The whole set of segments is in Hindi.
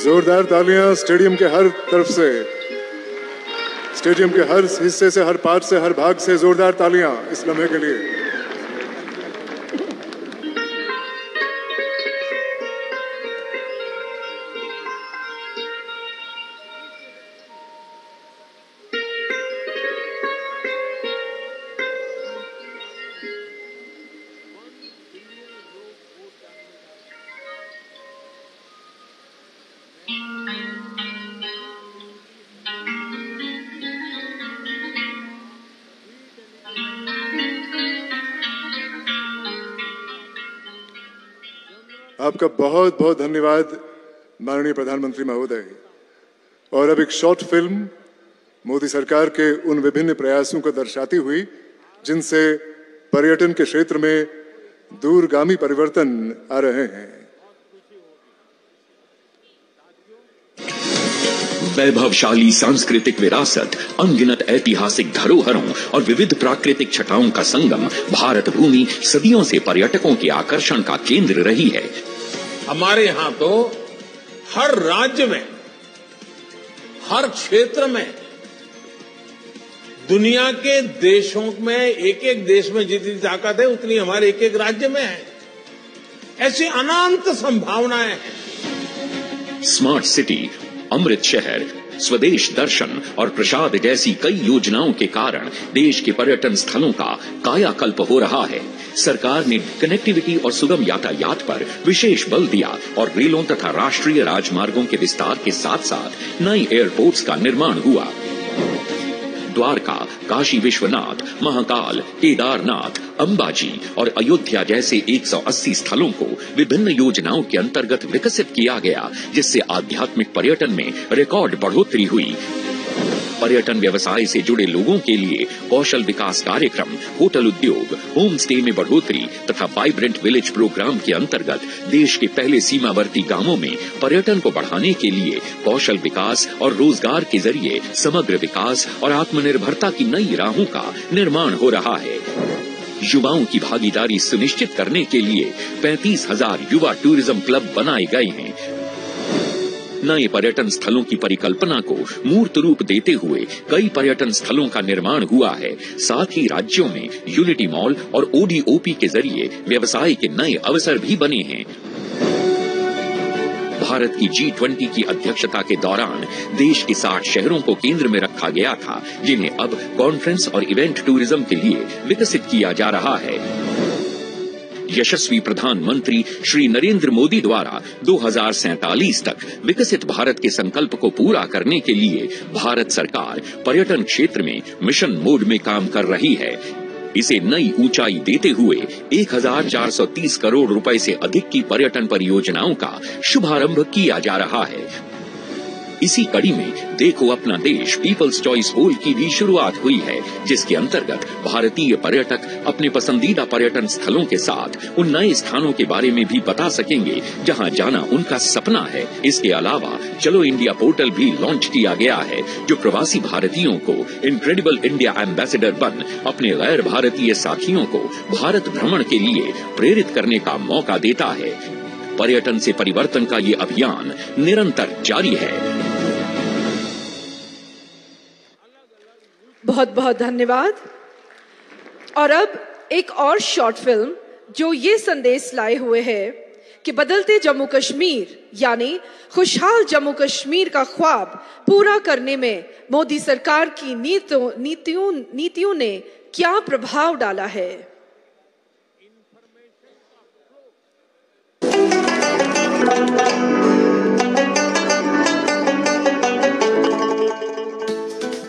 जोरदार तालियां स्टेडियम के हर तरफ से, स्टेडियम के हर हिस्से से, हर पार्ट से, हर भाग से जोरदार तालियां इस लम्हे के लिए। आपका बहुत बहुत धन्यवाद माननीय प्रधानमंत्री महोदय। और अब एक शॉर्ट फिल्म मोदी सरकार के उन विभिन्न प्रयासों को दर्शाती हुई जिनसे पर्यटन के क्षेत्र में दूरगामी परिवर्तन आ रहे हैं। वैभवशाली सांस्कृतिक विरासत, अनगिनत ऐतिहासिक धरोहरों और विविध प्राकृतिक छटाओं का संगम भारत भूमि सदियों से पर्यटकों के आकर्षण का केंद्र रही है। हमारे यहां तो हर राज्य में, हर क्षेत्र में, दुनिया के देशों में, एक एक देश में जितनी ताकत है उतनी हमारे एक एक राज्य में है। ऐसी अनंत संभावनाएं हैं। स्मार्ट सिटी, अमृत शहर, स्वदेश दर्शन और प्रसाद जैसी कई योजनाओं के कारण देश के पर्यटन स्थलों का कायाकल्प हो रहा है। सरकार ने कनेक्टिविटी और सुगम यातायात पर विशेष बल दिया और रेलों तथा राष्ट्रीय राजमार्गों के विस्तार के साथ साथ नए एयरपोर्ट्स का निर्माण हुआ। द्वारका, काशी विश्वनाथ, महाकाल, केदारनाथ, अंबाजी और अयोध्या जैसे 180 स्थलों को विभिन्न योजनाओं के अंतर्गत विकसित किया गया, जिससे आध्यात्मिक पर्यटन में रिकॉर्ड बढ़ोतरी हुई। पर्यटन व्यवसाय से जुड़े लोगों के लिए कौशल विकास कार्यक्रम, होटल उद्योग, होम स्टे में बढ़ोतरी तथा वाइब्रेंट विलेज प्रोग्राम के अंतर्गत देश के पहले सीमावर्ती गांवों में पर्यटन को बढ़ाने के लिए कौशल विकास और रोजगार के जरिए समग्र विकास और आत्मनिर्भरता की नई राहों का निर्माण हो रहा है। युवाओं की भागीदारी सुनिश्चित करने के लिए 35,000 युवा टूरिज्म क्लब बनाए गए हैं। नए पर्यटन स्थलों की परिकल्पना को मूर्त रूप देते हुए कई पर्यटन स्थलों का निर्माण हुआ है। साथ ही राज्यों में यूनिटी मॉल और ओडीओपी के जरिए व्यवसाय के नए अवसर भी बने हैं। भारत की G20 की अध्यक्षता के दौरान देश के 60 शहरों को केंद्र में रखा गया था, जिन्हें अब कॉन्फ्रेंस और इवेंट टूरिज्म के लिए विकसित किया जा रहा है। यशस्वी प्रधानमंत्री श्री नरेंद्र मोदी द्वारा 2047 तक विकसित भारत के संकल्प को पूरा करने के लिए भारत सरकार पर्यटन क्षेत्र में मिशन मोड में काम कर रही है। इसे नई ऊंचाई देते हुए 1430 करोड़ रुपए से अधिक की पर्यटन परियोजनाओं का शुभारंभ किया जा रहा है। इसी कड़ी में देखो अपना देश पीपल्स चॉइस पोल की भी शुरुआत हुई है, जिसके अंतर्गत भारतीय पर्यटक अपने पसंदीदा पर्यटन स्थलों के साथ उन नए स्थानों के बारे में भी बता सकेंगे जहां जाना उनका सपना है। इसके अलावा चलो इंडिया पोर्टल भी लॉन्च किया गया है, जो प्रवासी भारतीयों को इनक्रेडिबल इंडिया एम्बेसडर बन अपने गैर भारतीय साथियों को भारत भ्रमण के लिए प्रेरित करने का मौका देता है। पर्यटन से परिवर्तन का ये अभियान निरंतर जारी है। बहुत बहुत धन्यवाद। और अब एक और शॉर्ट फिल्म जो ये संदेश लाए हुए है कि बदलते जम्मू कश्मीर यानी खुशहाल जम्मू कश्मीर का ख्वाब पूरा करने में मोदी सरकार की नीतियों ने क्या प्रभाव डाला है।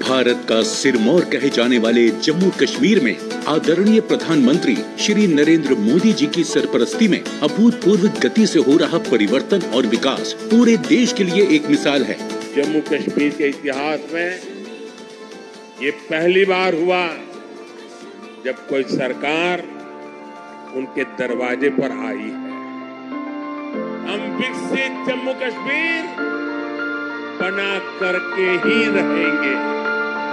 भारत का सिरमौर कहे जाने वाले जम्मू कश्मीर में आदरणीय प्रधानमंत्री श्री नरेंद्र मोदी जी की सरपरस्ती में अभूतपूर्व गति से हो रहा परिवर्तन और विकास पूरे देश के लिए एक मिसाल है। जम्मू कश्मीर के इतिहास में ये पहली बार हुआ जब कोई सरकार उनके दरवाजे पर आई है। हम विकसित जम्मू कश्मीर बना करके ही रहेंगे।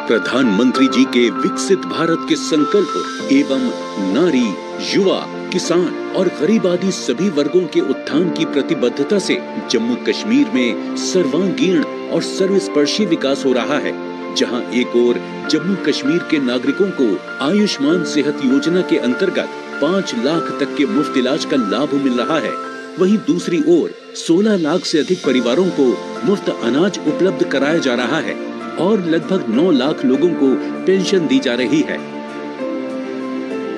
प्रधानमंत्री जी के विकसित भारत के संकल्प एवं नारी, युवा किसान और गरीब आदि सभी वर्गों के उत्थान की प्रतिबद्धता से जम्मू कश्मीर में सर्वांगीण और सर्वस्पर्शी विकास हो रहा है। जहां एक ओर जम्मू कश्मीर के नागरिकों को आयुष्मान सेहत योजना के अंतर्गत 5 लाख तक के मुफ्त इलाज का लाभ मिल रहा है, वहीं दूसरी ओर 16 लाख से अधिक परिवारों को मुफ्त अनाज उपलब्ध कराया जा रहा है और लगभग 9 लाख लोगों को पेंशन दी जा रही है।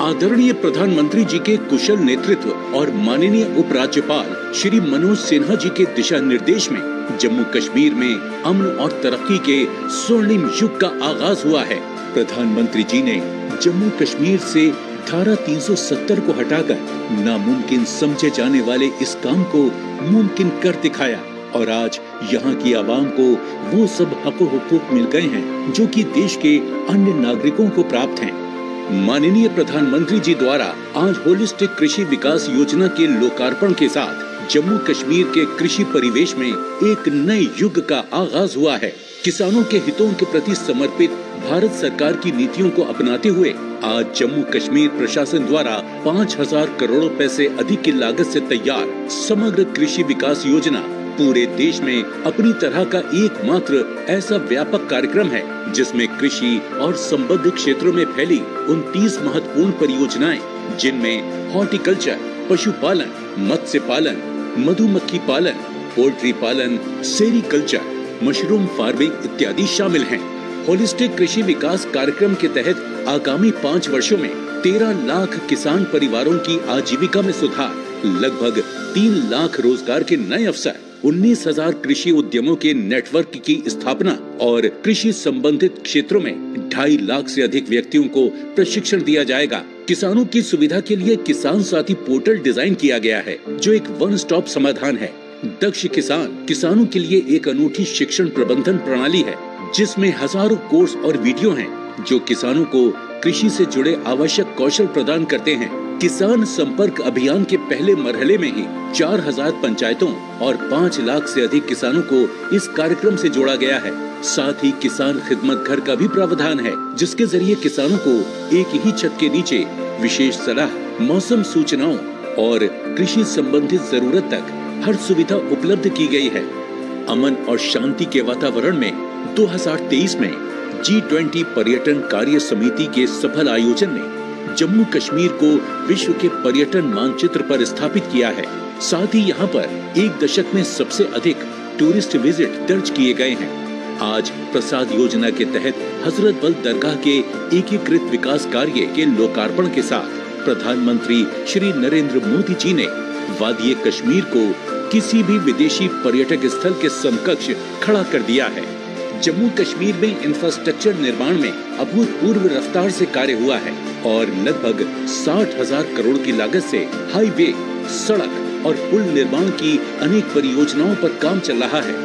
आदरणीय प्रधानमंत्री जी के कुशल नेतृत्व और माननीय उपराज्यपाल श्री मनोज सिन्हा जी के दिशा निर्देश में जम्मू कश्मीर में अमन और तरक्की के स्वर्णिम युग का आगाज हुआ है। प्रधानमंत्री जी ने जम्मू कश्मीर से धारा 370 को हटाकर नामुमकिन समझे जाने वाले इस काम को मुमकिन कर दिखाया और आज यहाँ की आवाम को वो सब हक हुकूक मिल गए हैं जो कि देश के अन्य नागरिकों को प्राप्त हैं। माननीय प्रधानमंत्री जी द्वारा आज होलिस्टिक कृषि विकास योजना के लोकार्पण के साथ जम्मू कश्मीर के कृषि परिवेश में एक नए युग का आगाज हुआ है। किसानों के हितों के प्रति समर्पित भारत सरकार की नीतियों को अपनाते हुए आज जम्मू कश्मीर प्रशासन द्वारा 5,000 करोड़ रुपए से अधिक की लागत से तैयार समग्र कृषि विकास योजना पूरे देश में अपनी तरह का एकमात्र ऐसा व्यापक कार्यक्रम है जिसमें कृषि और संबद्ध क्षेत्रों में फैली 29 महत्वपूर्ण परियोजनाएं जिनमें हॉर्टिकल्चर, पशुपालन, मत्स्य पालन, मधुमक्खी पालन, पोल्ट्री पालन, सेरीकल्चर, मशरूम फार्मिंग इत्यादि शामिल हैं। होलिस्टिक कृषि विकास कार्यक्रम के तहत आगामी 5 वर्षों में 13 लाख किसान परिवारों की आजीविका में सुधार, लगभग 3 लाख रोजगार के नए अवसर, 19,000 कृषि उद्यमों के नेटवर्क की स्थापना और कृषि संबंधित क्षेत्रों में 2.5 लाख से अधिक व्यक्तियों को प्रशिक्षण दिया जाएगा। किसानों की सुविधा के लिए किसान साथी पोर्टल डिजाइन किया गया है जो एक वन स्टॉप समाधान है। दक्ष किसान किसानों के लिए एक अनूठी शिक्षण प्रबंधन प्रणाली है जिसमें हजारों कोर्स और वीडियो हैं जो किसानों को कृषि से जुड़े आवश्यक कौशल प्रदान करते हैं। किसान संपर्क अभियान के पहले मरहले में ही 4,000 पंचायतों और 5 लाख से अधिक किसानों को इस कार्यक्रम से जोड़ा गया है। साथ ही किसान खिदमत घर का भी प्रावधान है जिसके जरिए किसानों को एक ही छत के नीचे विशेष सलाह, मौसम सूचनाओं और कृषि संबंधित जरूरत तक हर सुविधा उपलब्ध की गई है। अमन और शांति के वातावरण में 2023 में G20 पर्यटन कार्य समिति के सफल आयोजन ने जम्मू कश्मीर को विश्व के पर्यटन मानचित्र पर स्थापित किया है। साथ ही यहाँ पर 1 दशक में सबसे अधिक टूरिस्ट विजिट दर्ज किए गए हैं। आज प्रसाद योजना के तहत हजरत बल दरगाह के एकीकृत विकास कार्य के लोकार्पण के साथ प्रधानमंत्री श्री नरेंद्र मोदी जी ने वादी कश्मीर को किसी भी विदेशी पर्यटक स्थल के समकक्ष खड़ा कर दिया है। जम्मू कश्मीर में इंफ्रास्ट्रक्चर निर्माण में अभूतपूर्व रफ्तार से कार्य हुआ है और लगभग 60,000 करोड़ की लागत से हाईवे, सड़क और पुल निर्माण की अनेक परियोजनाओं पर काम चल रहा है।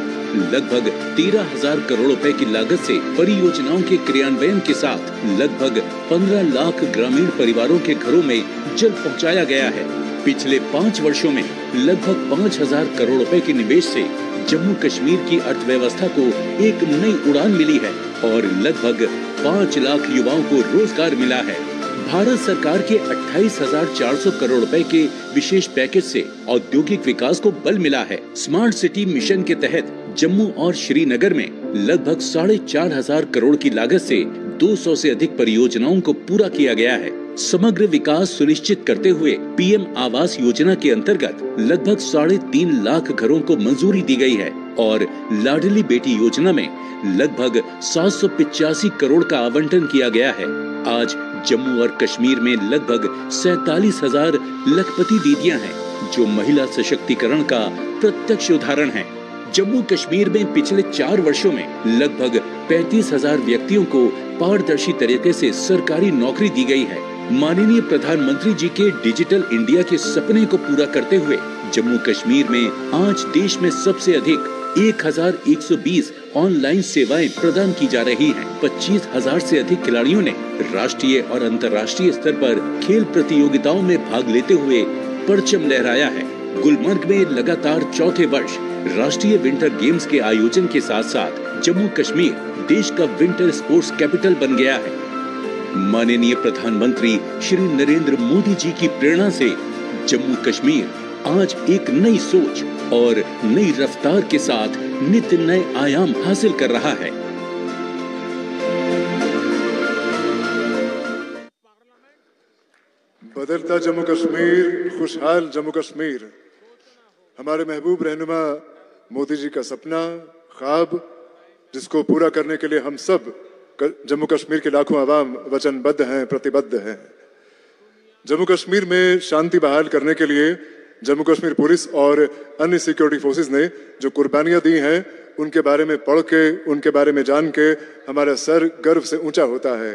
लगभग 13,000 करोड़ रुपए की लागत से परियोजनाओं के क्रियान्वयन के साथ लगभग 15 लाख ग्रामीण परिवारों के घरों में जल पहुंचाया गया है। पिछले 5 वर्षों में लगभग 5,000 करोड़ रुपए के निवेश से जम्मू कश्मीर की अर्थव्यवस्था को एक नई उड़ान मिली है और लगभग 5 लाख युवाओं को रोजगार मिला है। भारत सरकार के 28,400 करोड़ रुपए के विशेष पैकेज से औद्योगिक विकास को बल मिला है। स्मार्ट सिटी मिशन के तहत जम्मू और श्रीनगर में लगभग 4,500 करोड़ की लागत से 200 से अधिक परियोजनाओं को पूरा किया गया है। समग्र विकास सुनिश्चित करते हुए पीएम आवास योजना के अंतर्गत लगभग 3.5 लाख घरों को मंजूरी दी गई है और लाडली बेटी योजना में लगभग 785 करोड़ का आवंटन किया गया है। आज जम्मू और कश्मीर में लगभग 47,000 लखपति दीदियां हैं जो महिला सशक्तिकरण का प्रत्यक्ष उदाहरण है। जम्मू कश्मीर में पिछले 4 वर्षों में लगभग 35,000 व्यक्तियों को पारदर्शी तरीके से सरकारी नौकरी दी गई है। माननीय प्रधानमंत्री जी के डिजिटल इंडिया के सपने को पूरा करते हुए जम्मू कश्मीर में आज देश में सबसे अधिक 1,120 ऑनलाइन सेवाएं प्रदान की जा रही हैं। 25,000 से अधिक खिलाड़ियों ने राष्ट्रीय और अंतर्राष्ट्रीय स्तर पर खेल प्रतियोगिताओं में भाग लेते हुए परचम लहराया है। गुलमर्ग में लगातार चौथे वर्ष राष्ट्रीय विंटर गेम्स के आयोजन के साथ साथ जम्मू कश्मीर देश का विंटर स्पोर्ट्स कैपिटल बन गया है। माननीय प्रधानमंत्री श्री नरेंद्र मोदी जी की प्रेरणा से जम्मू कश्मीर आज एक नई सोच और नई रफ्तार के साथ नित्य नए आयाम हासिल कर रहा है। बदलता जम्मू कश्मीर, खुशहाल जम्मू कश्मीर, हमारे महबूब रहनुमा मोदी जी का सपना, ख्वाब, जिसको पूरा करने के लिए हम सब जम्मू कश्मीर के लाखों आवाम वचनबद्ध हैं, प्रतिबद्ध हैं। जम्मू कश्मीर में शांति बहाल करने के लिए जम्मू कश्मीर पुलिस और अन्य सिक्योरिटी फोर्सेस ने जो कुर्बानियां दी हैं, उनके बारे में पढ़ के, उनके बारे में जान के हमारा सर गर्व से ऊंचा होता है।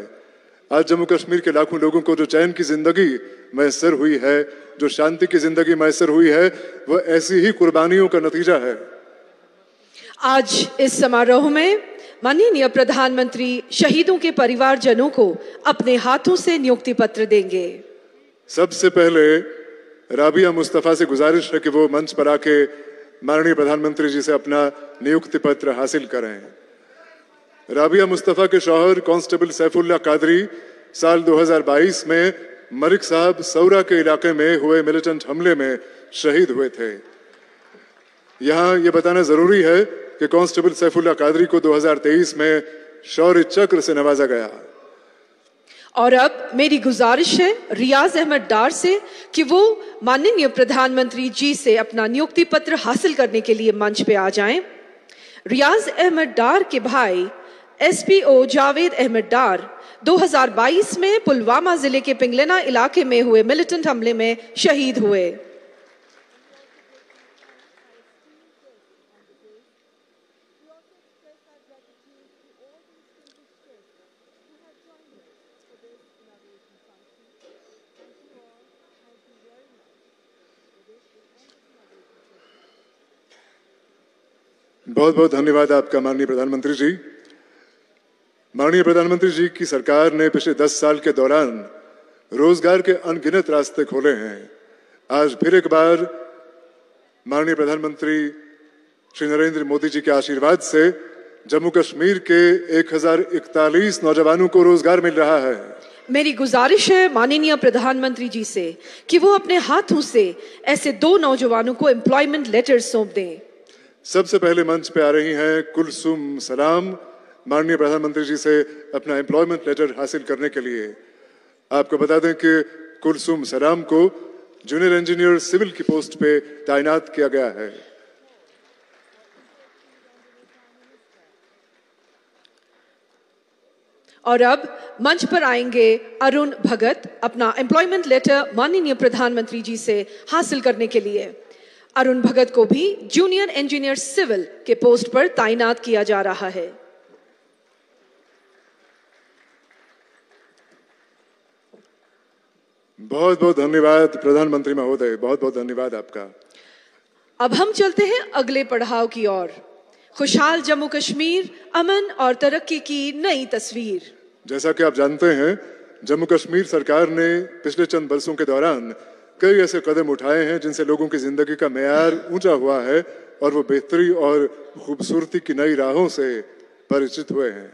आज जम्मू कश्मीर के लाखों लोगों को जो चैन की जिंदगी मैसर हुई है, जो शांति की जिंदगी मैसर हुई है, वह ऐसी ही कुर्बानियों का नतीजा है। आज इस समारोह में माननीय प्रधानमंत्री शहीदों के परिवारजनों को अपने हाथों से नियुक्ति पत्र देंगे। सबसे पहले राबिया मुस्तफा से गुजारिश है कि वो मंच पर आके माननीय प्रधानमंत्री जी से अपना नियुक्ति पत्र हासिल करें। राबिया मुस्तफा के शौहर कांस्टेबल सैफुल्लाह कादरी साल 2022 में मरिक साहब सौरा के इलाके में हुए मिलिटेंट हमले में शहीद हुए थे। यहाँ ये बताना जरूरी है कि कांस्टेबल सैफुल्लाह कादरी को 2023 में शौर्य चक्र से नवाजा गया। और अब मेरी गुजारिश है रियाज अहमद डार से कि वो माननीय प्रधानमंत्री जी से अपना नियुक्ति पत्र हासिल करने के लिए मंच पे आ जाएं। रियाज अहमद डार के भाई एसपीओ जावेद अहमद डार 2022 में पुलवामा जिले के पिंगलेना इलाके में हुए मिलिटेंट हमले में शहीद हुए। बहुत बहुत धन्यवाद आपका माननीय प्रधानमंत्री जी। माननीय प्रधानमंत्री जी की सरकार ने पिछले 10 साल के दौरान रोजगार के अनगिनत रास्ते खोले हैं। आज फिर एक बार माननीय प्रधानमंत्री श्री नरेंद्र मोदी जी के आशीर्वाद से जम्मू कश्मीर के 1041 नौजवानों को रोजगार मिल रहा है। मेरी गुजारिश है माननीय प्रधानमंत्री जी से कि वो अपने हाथों से ऐसे 2 नौजवानों को एम्प्लॉयमेंट लेटर सौंप दें। सबसे पहले मंच पे आ रही हैं कुलसुम सलाम, माननीय प्रधानमंत्री जी से अपना एम्प्लॉयमेंट लेटर हासिल करने के लिए। आपको बता दें कि कुलसुम सलाम को जूनियर इंजीनियर सिविल की पोस्ट पे तैनात किया गया है। और अब मंच पर आएंगे अरुण भगत अपना एम्प्लॉयमेंट लेटर माननीय प्रधानमंत्री जी से हासिल करने के लिए। अरुण भगत को भी जूनियर इंजीनियर सिविल के पोस्ट पर तैनात किया जा रहा है। बहुत बहुत धन्यवाद प्रधानमंत्री महोदय, बहुत बहुत धन्यवाद आपका। अब हम चलते हैं अगले पड़ाव की ओर। खुशहाल जम्मू कश्मीर, अमन और तरक्की की नई तस्वीर। जैसा कि आप जानते हैं, जम्मू कश्मीर सरकार ने पिछले चंद बरसों के दौरान कई ऐसे कदम उठाए हैं जिनसे लोगों की जिंदगी का मेयार ऊंचा हुआ है और वो बेहतरी और खूबसूरती की नई राहों से परिचित हुए हैं।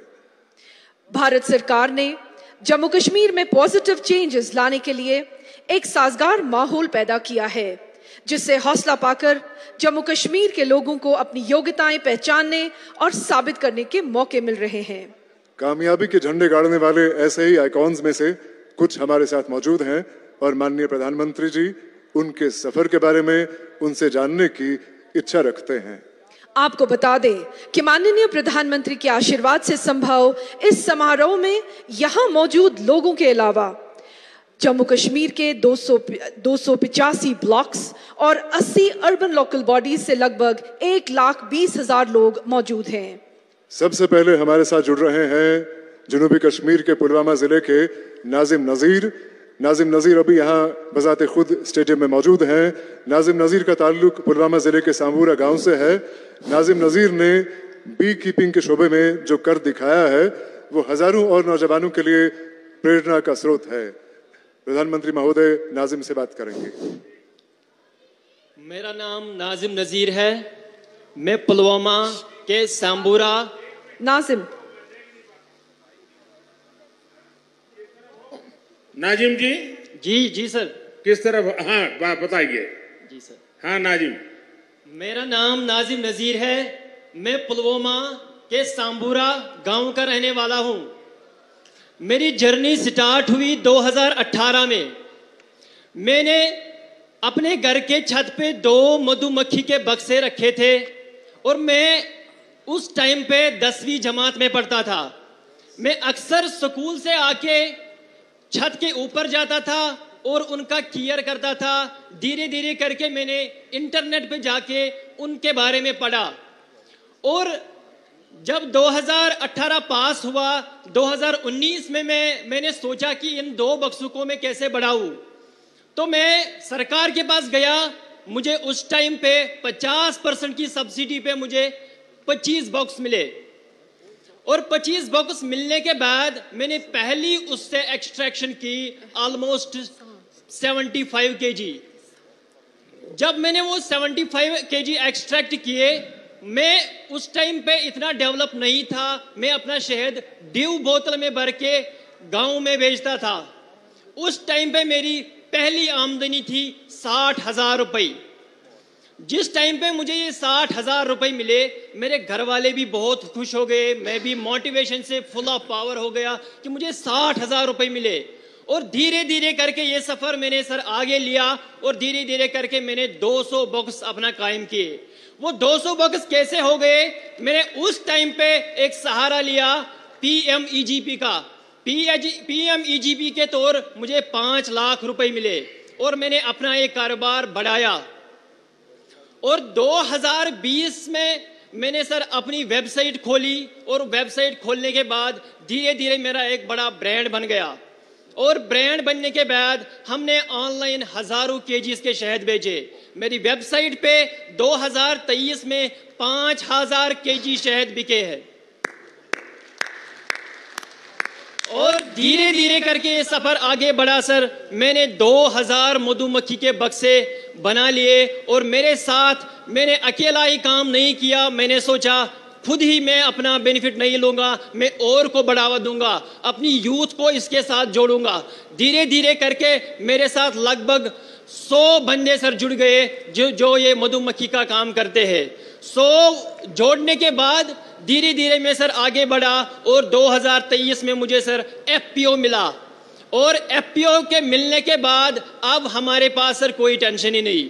भारत सरकार ने जम्मू कश्मीर में पॉजिटिव चेंजेस लाने के लिए एक साजगार माहौल पैदा किया है, जिससे हौसला पाकर जम्मू कश्मीर के लोगों को अपनी योग्यताएं पहचानने और साबित करने के मौके मिल रहे हैं। कामयाबी के झंडे गाड़ने वाले ऐसे ही आइकॉन्स में से कुछ हमारे साथ मौजूद हैं और माननीय प्रधानमंत्री जी उनके सफर के बारे में उनसे जानने की इच्छा रखते हैं। आपको बता दें कि माननीय प्रधानमंत्री के आशीर्वाद से संभव इस समारोह में यहां मौजूद लोगों के अलावा जम्मू कश्मीर के 285 ब्लॉक्स और 80 अर्बन लोकल बॉडीज से लगभग 1,20,000 लोग मौजूद हैं। सबसे पहले हमारे साथ जुड़ रहे हैं जनूबी कश्मीर के पुलवामा जिले के नाजिम नजीर। नाजिम नजीर अभी यहाँ बजाते खुद स्टेडियम में मौजूद हैं। नाजिम नजीर का ताल्लुक पुलवामा जिले के सांबूरा गांव से है। नाजिम नजीर ने बी कीपिंग के शोबे में जो कर दिखाया है वो हजारों और नौजवानों के लिए प्रेरणा का स्रोत है। प्रधानमंत्री महोदय नाजिम से बात करेंगे। मेरा नाम नाजिम नजीर है। मैं पुलवामा के सांबूरा। नाजिम, नाजिम जी। जी सर। किस तरफ? हाँ बताइए। जी सर। हाँ नाजिम। मेरा नाम नाजिम नजीर है। मैं पुलवामा के सांबूरा गांव का रहने वाला हूं। मेरी जर्नी स्टार्ट हुई 2018 में। मैंने अपने घर के छत पे 2 मधुमक्खी के बक्से रखे थे और मैं उस टाइम पे 10वीं जमात में पढ़ता था। मैं अक्सर स्कूल से आके छत के ऊपर जाता था और उनका केयर करता था। धीरे धीरे करके मैंने इंटरनेट पे जाके उनके बारे में पढ़ा और जब 2018 पास हुआ, 2019 में मैंने सोचा कि इन 2 बक्सों को मैं कैसे बढ़ाऊं। तो मैं सरकार के पास गया। मुझे उस टाइम पे 50% की सब्सिडी पे मुझे 25 बॉक्स मिले और 25 बॉक्स मिलने के बाद मैंने पहली उससे एक्सट्रैक्शन की ऑलमोस्ट 75 केजी। जब मैंने वो 75 केजी एक्सट्रैक्ट किए, मैं उस टाइम पे इतना डेवलप नहीं था। मैं अपना शहद ड्यू बोतल में भर के गांव में बेचता था। उस टाइम पे मेरी पहली आमदनी थी 60,000 रुपए। जिस टाइम पे मुझे ये 60,000 रुपए मिले, मेरे घर वाले भी बहुत खुश हो गए। मैं भी मोटिवेशन से फुल ऑफ पावर हो गया कि मुझे 60,000 रुपए मिले। और धीरे धीरे करके ये सफर मैंने सर आगे लिया और धीरे धीरे करके मैंने 200 बॉक्स अपना कायम किए। वो 200 बॉक्स कैसे हो गए? मैंने उस टाइम पे एक सहारा लिया PMEGP का। PMEGP के तौर मुझे 5 लाख रुपए मिले और मैंने अपना एक कारोबार बढ़ाया। और 2020 में मैंने सर अपनी वेबसाइट खोली और वेबसाइट खोलने के बाद धीरे धीरे मेरा एक बड़ा ब्रांड बन गया। और ब्रांड बनने के बाद हमने ऑनलाइन हजारों केजीज के शहद बेचे। मेरी वेबसाइट पे 2023 में 5,000 केजी शहद बिके हैं। और धीरे धीरे करके ये सफर आगे बढ़ा सर। मैंने 2000 मधुमक्खी के बक्से बना लिए और मेरे साथ मैंने अकेला ही काम नहीं किया। मैंने सोचा खुद ही मैं अपना बेनिफिट नहीं लूंगा, मैं और को बढ़ावा दूंगा, अपनी यूथ को इसके साथ जोड़ूंगा। धीरे धीरे करके मेरे साथ लगभग 100 बंदे सर जुड़ गए जो ये मधुमक्खी का काम करते हैं। 100 जोड़ने के बाद धीरे धीरे मैं सर आगे बढ़ा और 2023 में मुझे सर FPO मिला। और FPO के मिलने के बाद अब हमारे पास सर कोई टेंशन ही नहीं।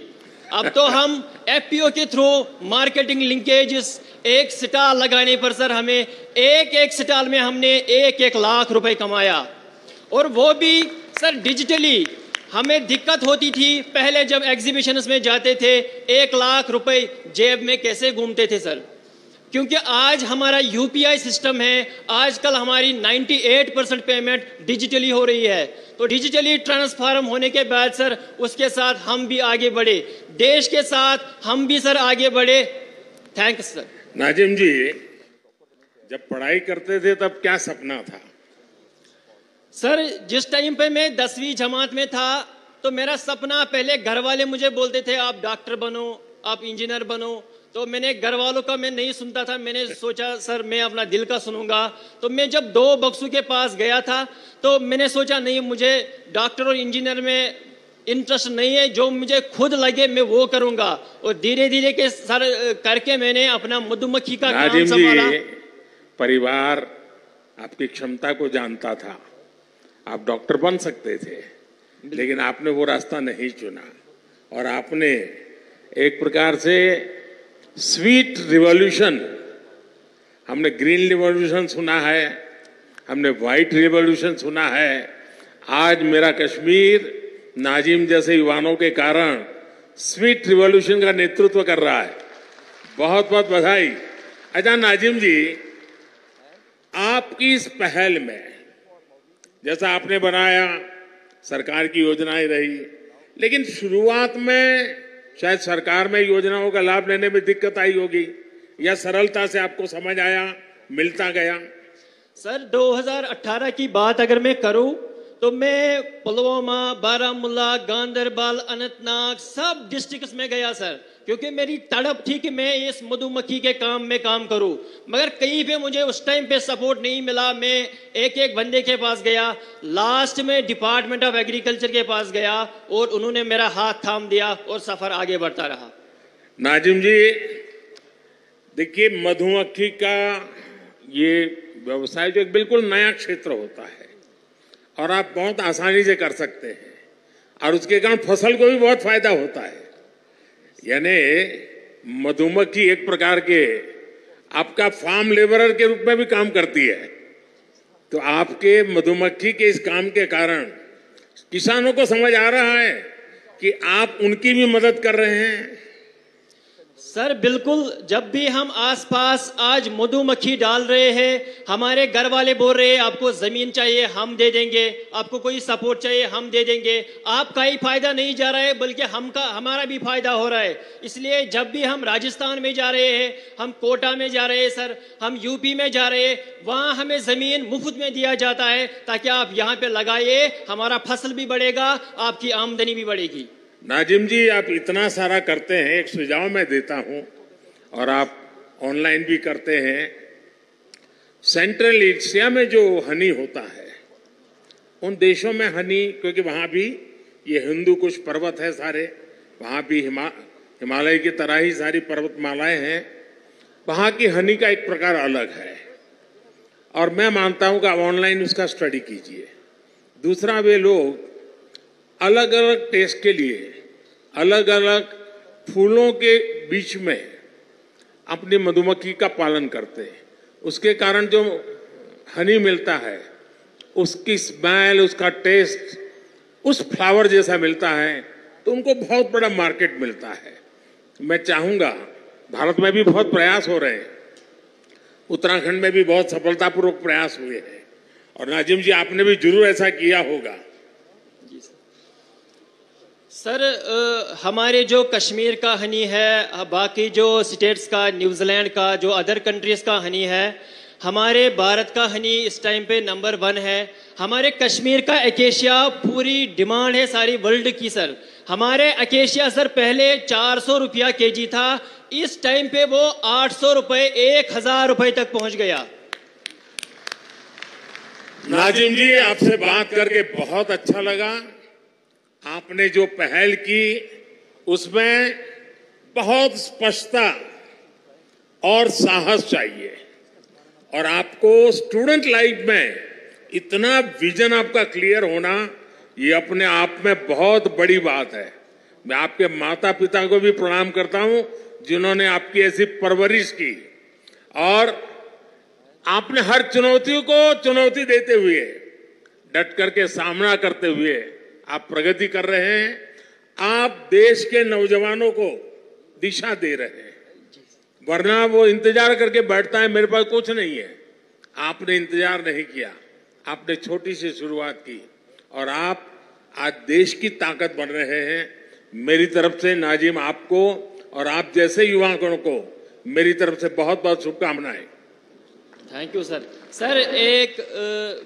अब तो हम FPO के थ्रू मार्केटिंग लिंकेजेस, एक स्टॉल लगाने पर सर हमें एक स्टॉल में हमने 1 लाख रुपए कमाया। और वो भी सर डिजिटली। हमें दिक्कत होती थी पहले जब एग्जीबिशंस में जाते थे, 1 लाख रुपए जेब में कैसे घूमते थे सर, क्योंकि आज हमारा UPI सिस्टम है। आजकल हमारी 98% पेमेंट डिजिटली हो रही है। तो डिजिटली ट्रांसफॉर्म होने के बाद सर उसके साथ हम भी आगे बढ़े, देश के साथ हम भी सर आगे बढ़े। Thanks sir. नाजिम जी, जब पढ़ाई करते थे तब क्या सपना था? सर जिस टाइम पे मैं 10वीं जमात में था तो मेरा सपना, पहले घर वाले मुझे बोलते थे आप डॉक्टर बनो, आप इंजीनियर बनो। तो मैंने घर वालों का मैं नहीं सुनता था। मैंने सोचा सर मैं अपना दिल का सुनूंगा। तो मैं जब 2 बक्सों के पास गया था तो मैंने सोचा नहीं, मुझे डॉक्टर और इंजीनियर में इंटरेस्ट नहीं है, जो मुझे खुद लगे मैं वो करूंगा। और धीरे धीरे के सर करके मैंने अपना मधुमक्खी का काम संभाला। परिवार आपकी क्षमता को जानता था, आप डॉक्टर बन सकते थे, लेकिन आपने वो रास्ता नहीं चुना और आपने एक प्रकार से स्वीट रिवॉल्यूशन, हमने ग्रीन रिवॉल्यूशन सुना है, हमने व्हाइट रिवॉल्यूशन सुना है। आज मेरा कश्मीर नाजिम जैसे युवाओं के कारण स्वीट रिवॉल्यूशन का नेतृत्व कर रहा है। बहुत बहुत बधाई। अच्छा नाजिम जी, आपकी इस पहल में, जैसा आपने बनाया, सरकार की योजनाएं रही, लेकिन शुरुआत में शायद सरकार में योजनाओं का लाभ लेने में दिक्कत आई होगी, या सरलता से आपको समझ आया, मिलता गया? सर 2018 की बात अगर मैं करूं तो मैं पुलवामा, बारामूला, गांदरबल, अनंतनाग सब डिस्ट्रिक्ट्स में गया सर, क्योंकि मेरी तड़प थी कि मैं इस मधुमक्खी के काम में काम करूं। मगर कहीं पे मुझे उस टाइम पे सपोर्ट नहीं मिला। मैं एक एक बंदे के पास गया, लास्ट में डिपार्टमेंट ऑफ एग्रीकल्चर के पास गया और उन्होंने मेरा हाथ थाम दिया और सफर आगे बढ़ता रहा। नाजिम जी, देखिए, मधुमक्खी का ये व्यवसाय जो एक बिल्कुल नया क्षेत्र होता है और आप बहुत आसानी से कर सकते हैं और उसके कारण फसल को भी बहुत फायदा होता है। यानी मधुमक्खी एक प्रकार के आपका फार्म लेबरर के रूप में भी काम करती है। तो आपके मधुमक्खी के इस काम के कारण किसानों को समझ आ रहा है कि आप उनकी भी मदद कर रहे हैं। सर बिल्कुल, जब भी हम आसपास आज मधुमक्खी डाल रहे हैं, हमारे घर वाले बोल रहे हैं आपको जमीन चाहिए हम दे देंगे, आपको कोई सपोर्ट चाहिए हम दे देंगे। आपका ही फायदा नहीं जा रहा है बल्कि हमारा भी फायदा हो रहा है। इसलिए जब भी हम राजस्थान में जा रहे हैं, हम कोटा में जा रहे हैं सर, हम यूपी में जा रहे हैं, वहां हमें जमीन मुफ्त में दिया जाता है ताकि आप यहाँ पे लगाइए, हमारा फसल भी बढ़ेगा, आपकी आमदनी भी बढ़ेगी। नाजिम जी, आप इतना सारा करते हैं, एक सुझाव मैं देता हूं और आप ऑनलाइन भी करते हैं। सेंट्रल एशिया में जो हनी होता है, उन देशों में हनी, क्योंकि वहां भी ये हिंदू कुश पर्वत है सारे, वहां भी हिमालय की तरह ही सारी पर्वतमालाएं हैं, वहां की हनी का एक प्रकार अलग है और मैं मानता हूं कि आप ऑनलाइन उसका स्टडी कीजिए। दूसरा, वे लोग अलग अलग टेस्ट के लिए अलग अलग फूलों के बीच में अपनी मधुमक्खी का पालन करते हैं। उसके कारण जो हनी मिलता है, उसकी स्मेल, उसका टेस्ट उस फ्लावर जैसा मिलता है, तो उनको बहुत बड़ा मार्केट मिलता है। मैं चाहूंगा, भारत में भी बहुत प्रयास हो रहे हैं, उत्तराखंड में भी बहुत सफलतापूर्वक प्रयास हुए हैं और नाजिम जी आपने भी जरूर ऐसा किया होगा। सर हमारे जो कश्मीर का हनी है, बाकी जो स्टेट्स का, न्यूजीलैंड का, जो अदर कंट्रीज का हनी है, हमारे भारत का हनी इस टाइम पे नंबर 1 है। हमारे कश्मीर का एकेशिया पूरी डिमांड है सारी वर्ल्ड की सर। हमारे एकेशिया सर पहले 400 रुपया केजी था, इस टाइम पे वो 800 रुपए, 1000 रुपए तक पहुंच गया। नाजिम जी, आपसे बात करके बहुत अच्छा लगा। आपने जो पहल की उसमें बहुत स्पष्टता और साहस चाहिए और आपको स्टूडेंट लाइफ में इतना विजन आपका क्लियर होना, ये अपने आप में बहुत बड़ी बात है। मैं आपके माता पिता को भी प्रणाम करता हूं जिन्होंने आपकी ऐसी परवरिश की और आपने हर चुनौतियों को चुनौती देते हुए, डट करके सामना करते हुए आप प्रगति कर रहे हैं। आप देश के नौजवानों को दिशा दे रहे हैं, वरना वो इंतजार करके बैठता है मेरे पास कुछ नहीं है। आपने इंतजार नहीं किया, आपने छोटी सी शुरुआत की और आप आज देश की ताकत बन रहे हैं। मेरी तरफ से नाजिम आपको और आप जैसे युवाओं को मेरी तरफ से बहुत बहुत शुभकामनाएं। Thank you sir. सर एक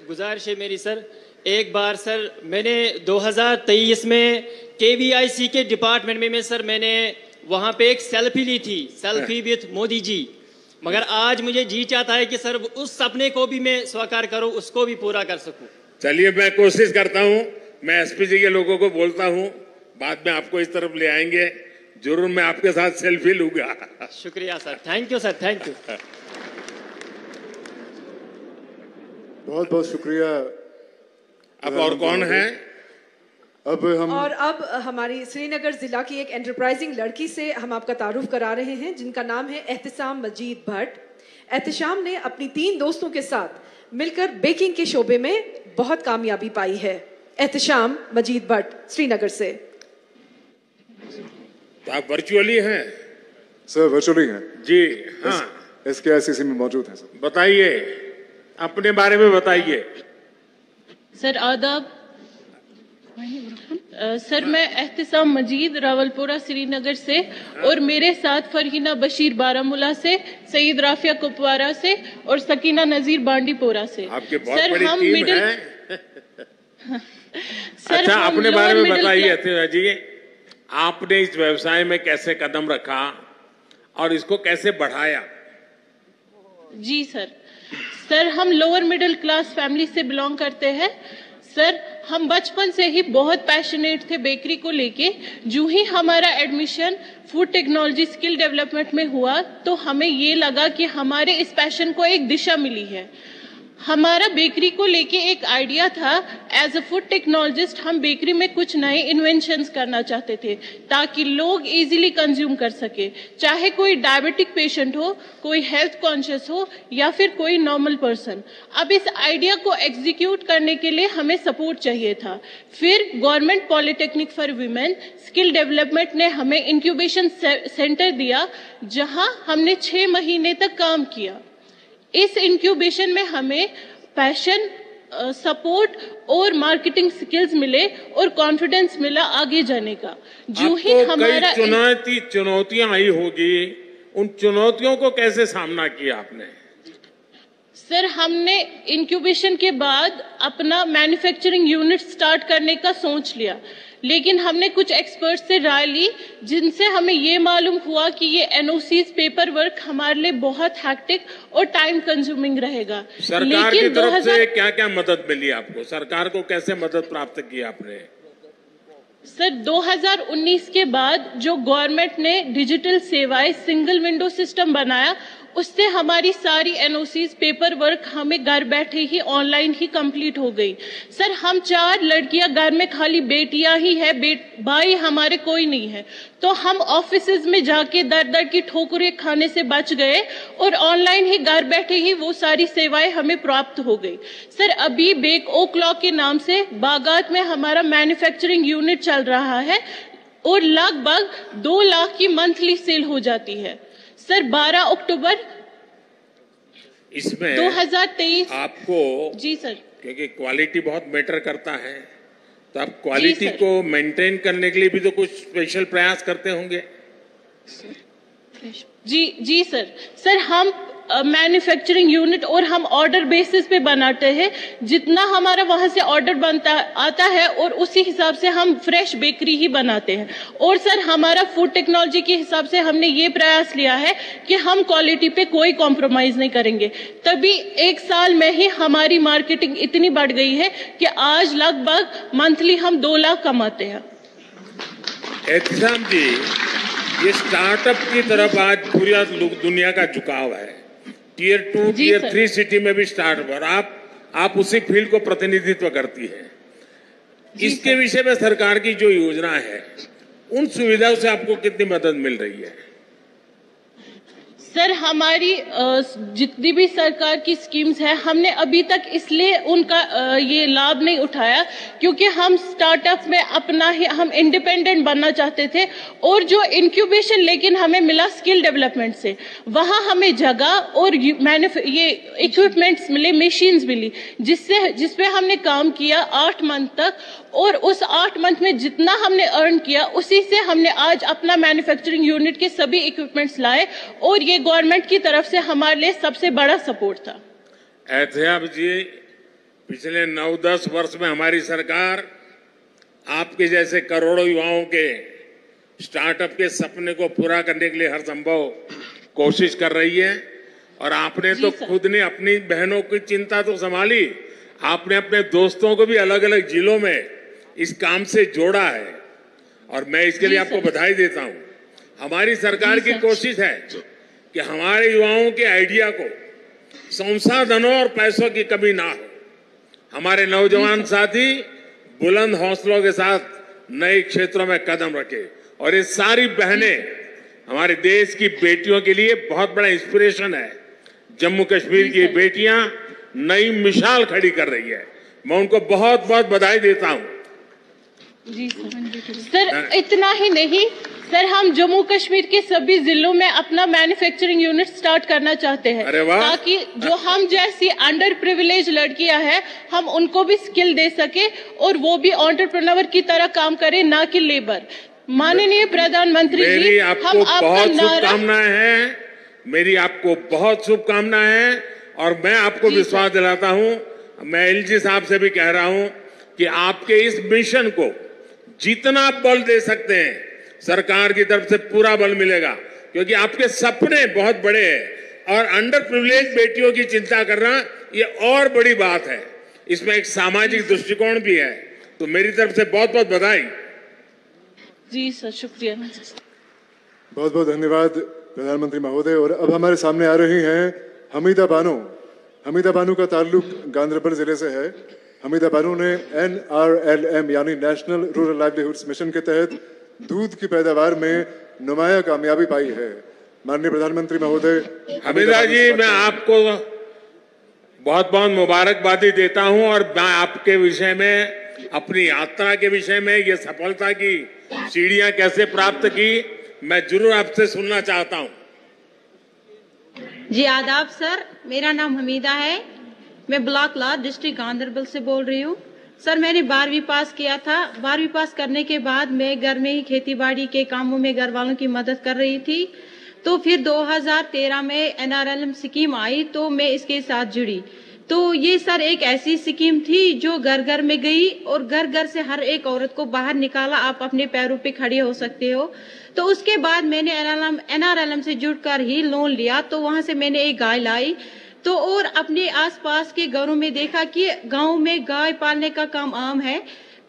गुजारिश है मेरी सर, एक बार सर मैंने 2023 में KVIC के डिपार्टमेंट में सर मैंने वहां पे एक सेल्फी ली थी, सेल्फी विथ मोदी जी। मगर आज मुझे जी चाहता है कि सर उस सपने को भी मैं साकार करूं, उसको भी पूरा कर सकूं। चलिए, मैं कोशिश करता हूं। मैं एसपी जी के लोगों को बोलता हूं, बाद में आपको इस तरफ ले आएंगे, जरूर मैं आपके साथ सेल्फी लूंगा। शुक्रिया sir, thank you sir, thank you. बहुत बहुत शुक्रिया। अब और कौन है? अब हमारी श्रीनगर जिला की एक एंटरप्राइजिंग लड़की से हम आपका तारुफ करा रहे हैं, जिनका नाम है एहतिशाम मजीद भट्ट। एहतिशाम ने अपनी 3 दोस्तों के साथ मिलकर बेकिंग के शोबे में बहुत कामयाबी पाई है। एहतिशाम मजीद भट्ट श्रीनगर से। तो आप वर्चुअली हैं? सर वर्चुअली हैं जी। हाँ, SKICC में मौजूद हैं सर। बताइए, अपने बारे में बताइए। सर आदाब। सर मैं एहतिशाम मजीद रावलपुरा श्रीनगर से और मेरे साथ फरहीना बशीर बारामूला से, सईद राफिया कुपवारा से और सकीना नजीर बांडीपोरा से। आपके बहुत सर बड़ी हम टीम मिडिल है। अच्छा, अपने बारे में बताइए अतिवा जी, आपने इस व्यवसाय में कैसे कदम रखा और इसको कैसे बढ़ाया? जी सर, हम लोअर मिडिल क्लास फैमिली से बिलोंग करते हैं। सर, हम बचपन से ही बहुत पैशनेट थे बेकरी को लेके। जो ही हमारा admission food technology skill development में हुआ तो हमें ये लगा कि हमारे इस पैशन को एक दिशा मिली है। हमारा बेकरी को लेके एक आइडिया था, एज अ फूड टेक्नोलॉजिस्ट हम बेकरी में कुछ नए इन्वेंशंस करना चाहते थे ताकि लोग इजीली कंज्यूम कर सके, चाहे कोई डायबिटिक पेशेंट हो, कोई हेल्थ कॉन्शियस हो या फिर कोई नॉर्मल पर्सन। अब इस आइडिया को एग्जीक्यूट करने के लिए हमें सपोर्ट चाहिए था। फिर government polytechnic for women skill development ने हमें इंक्यूबेशन सेंटर दिया, जहां हमने 6 महीने तक काम किया। इस इंक्यूबेशन में हमें पैशन, सपोर्ट और मार्केटिंग स्किल्स मिले और कॉन्फिडेंस मिला आगे जाने का। जो ही हमारा चुनौतियां आई होगी, उन चुनौतियों को कैसे सामना किया आपने? सर, हमने इंक्यूबेशन के बाद अपना मैन्युफैक्चरिंग यूनिट स्टार्ट करने का सोच लिया, लेकिन हमने कुछ एक्सपर्ट से राय ली जिनसे हमें ये मालूम हुआ कि ये एनओसीज पेपर वर्क हमारे लिए बहुत हैक्टिक और टाइम कंज्यूमिंग रहेगा। सरकार की तरफ से क्या क्या मदद मिली आपको? सरकार को कैसे मदद प्राप्त की आपने? सर, 2019 के बाद जो गवर्नमेंट ने डिजिटल सेवाएं सिंगल विंडो सिस्टम बनाया, उससे हमारी सारी एनओसीज पेपर वर्क हमें घर बैठे ही ऑनलाइन ही कंप्लीट हो गई। सर, हम 4 लड़कियां घर में, खाली बेटियां ही है, भाई हमारे कोई नहीं है, तो हम ऑफिसेज में जाके दर दर की ठोकरें खाने से बच गए और ऑनलाइन ही घर बैठे ही वो सारी सेवाएं हमें प्राप्त हो गई। सर, अभी बेक ओ क्लॉक के नाम से बागात में हमारा मैन्युफैक्चरिंग यूनिट चल रहा है और लगभग 2 लाख की मंथली सेल हो जाती है। सर, 12 अक्टूबर इसमें 2023 आपको, जी सर, क्योंकि क्वालिटी बहुत मैटर करता है, तो आप क्वालिटी को मेंटेन करने के लिए भी तो कुछ स्पेशल प्रयास करते होंगे। जी सर, हम मैन्युफैक्चरिंग यूनिट और हम ऑर्डर बेसिस पे बनाते हैं। जितना हमारा वहां से ऑर्डर आता है और उसी हिसाब से हम फ्रेश बेकरी ही बनाते हैं। और सर, हमारा फूड टेक्नोलॉजी के हिसाब से हमने ये प्रयास लिया है कि हम क्वालिटी पे कोई कॉम्प्रोमाइज नहीं करेंगे। तभी 1 साल में ही हमारी मार्केटिंग इतनी बढ़ गई है कि आज लगभग मंथली हम 2 लाख कमाते हैं। एहतिसाम जी, ये स्टार्टअप की तरफ आज पूरी दुनिया का झुकाव है। टियर 2, टियर 3 सिटी में भी स्टार्टअप, और आप उसी फील्ड को प्रतिनिधित्व करती है। इसके विषय में सरकार की जो योजना है, उन सुविधाओं से आपको कितनी मदद मिल रही है? सर, हमारी जितनी भी सरकार की स्कीम्स है, हमने अभी तक इसलिए उनका ये लाभ नहीं उठाया क्योंकि हम स्टार्टअप में अपना ही हम इंडिपेंडेंट बनना चाहते थे। और जो इंक्यूबेशन लेकिन हमें मिला स्किल डेवलपमेंट से, वहां हमें जगह और ये इक्विपमेंट्स मिले, मशीन्स मिली, जिसपे हमने काम किया 8 मंथ तक। और उस 8 मंथ में जितना हमने अर्न किया, उसी से हमने आज अपना मैन्युफैक्चरिंग यूनिट के सभी इक्विपमेंट्स लाए और ये गवर्नमेंट की तरफ से हमारे लिए सबसे बड़ा सपोर्ट था। एहतियाब जी, पिछले 9-10 वर्ष में हमारी सरकार आपके जैसे करोड़ों युवाओं के स्टार्टअप के सपने को पूरा करने के लिए हर संभव कोशिश कर रही है। और आपने तो खुद ने अपनी बहनों की चिंता तो संभाली, आपने अपने दोस्तों को भी अलग अलग जिलों में इस काम से जोड़ा है, और मैं इसके लिए आपको बधाई देता हूं। हमारी सरकार की कोशिश है कि हमारे युवाओं के आइडिया को संसाधनों और पैसों की कमी ना हो। हमारे नौजवान साथी बुलंद हौसलों के साथ नए क्षेत्रों में कदम रखे, और ये सारी बहनें हमारे देश की बेटियों के लिए बहुत बड़ा इंस्पिरेशन है। जम्मू कश्मीर की बेटियां नई मिसाल खड़ी कर रही है, मैं उनको बहुत बहुत बधाई देता हूं। जी सर, इतना ही नहीं सर, हम जम्मू कश्मीर के सभी जिलों में अपना मैन्युफैक्चरिंग यूनिट स्टार्ट करना चाहते हैं, ताकि जो हम जैसी अंडर प्रिविलेज लड़कियां हैं, हम उनको भी स्किल दे सके और वो भी एंटरप्रेन्योर की तरह काम करे, ना कि लेबर। माननीय प्रधानमंत्री जी, हम आपका शुभकामनाएं हैं, मेरी आपको बहुत शुभकामनाएं हैं, और मैं आपको विश्वास दिलाता हूं, मैं एलजी साहब से भी कह रहा हूं, कि आपके इस मिशन को जितना बल दे सकते हैं सरकार की तरफ से पूरा बल मिलेगा, क्योंकि आपके सपने बहुत बड़े हैं और अंडर प्रिविलेज बेटियों की चिंता करना ये और बड़ी बात है। इसमें एक सामाजिक दृष्टिकोण भी है। तो मेरी तरफ से बहुत बहुत बधाई। जी सर, शुक्रिया। बहुत बहुत धन्यवाद प्रधानमंत्री महोदय। और अब हमारे सामने आ रही हैं हमीदा बानो। हमीदा बानो का ताल्लुक गांधरबल जिले से है। हमीदा बानो ने NRLM यानी नेशनल रूरल लाइवलीहुड्स मिशन के तहत दूध की पैदावार में नुमाया कामयाबी पाई है। माननीय प्रधानमंत्री महोदय। हमीदा जी, मैं आपको बहुत बहुत मुबारकबादी देता हूं और मैं आपके विषय में, अपनी यात्रा के विषय में, ये सफलता की सीढ़ियां कैसे प्राप्त की, मैं जरूर आपसे सुनना चाहता हूं। जी आदाब सर, मेरा नाम हमीदा है। मैं ब्लॉक ला डिस्ट्रिक्ट गांधरबल से बोल रही हूँ। सर, मैंने 12वीं पास किया था। 12वीं पास करने के बाद मैं घर में ही खेती बाड़ी के कामों में घर वालों की मदद कर रही थी। तो फिर 2013 में NRLM स्कीम आई तो मैं इसके साथ जुड़ी। तो ये सर एक ऐसी स्कीम थी जो घर घर में गई और घर घर से हर एक औरत को बाहर निकाला, आप अपने पैरों पे खड़े हो सकते हो। तो उसके बाद मैंने NRLM से जुड़कर ही लोन लिया। तो वहां से मैंने एक गाय लाई तो और अपने आसपास के घरों में देखा कि गांव में गाय पालने का काम आम है।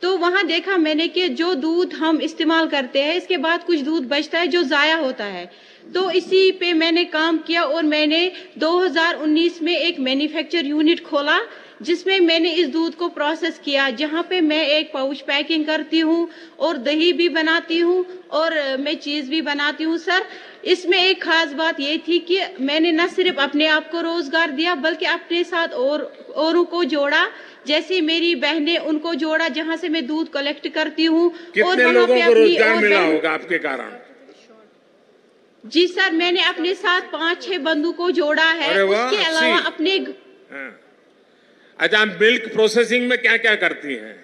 तो वहां देखा मैंने कि जो दूध हम इस्तेमाल करते हैं इसके बाद कुछ दूध बचता है जो जाया होता है। तो इसी पे मैंने काम किया और मैंने 2019 में एक मैन्युफैक्चर यूनिट खोला जिसमें मैंने इस दूध को प्रोसेस किया, जहां पे मैं एक पाउच पैकिंग करती हूं और दही भी बनाती हूं और मैं चीज भी बनाती हूं। सर, इसमें एक खास बात ये थी कि मैंने न सिर्फ अपने आप को रोजगार दिया बल्कि अपने साथ औरों को जोड़ा। जैसे मेरी बहनें, उनको जोड़ा जहां से मैं दूध कलेक्ट करती हूँ। कितने लोगों को रोजगार मिला होगा आपके कारण? जी सर, मैंने अपने साथ 5-6 बंधु को जोड़ा है। उसके अलावा अपने अच्छा, मिल्क प्रोसेसिंग में क्या क्या करती हैं?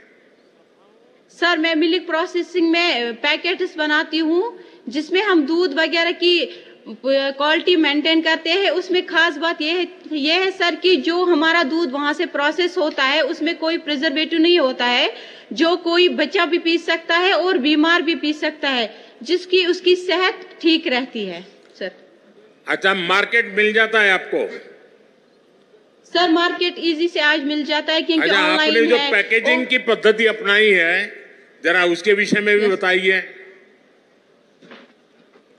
सर, मैं मिल्क प्रोसेसिंग में पैकेट्स बनाती हूँ जिसमें हम दूध वगैरह की क्वालिटी मेंटेन करते हैं। उसमें खास बात यह है सर कि जो हमारा दूध वहां से प्रोसेस होता है उसमें कोई प्रिजर्वेटिव नहीं होता है, जो कोई बच्चा भी पी सकता है और बीमार भी पी सकता है, जिसकी उसकी सेहत ठीक रहती है। सर, अच्छा, मार्केट मिल जाता है आपको? सर, मार्केट इजी से आज मिल जाता है क्योंकि ऑनलाइन है। आपने जो पैकेजिंग की पद्धति अपनाई है, जरा उसके विषय में भी बताइए।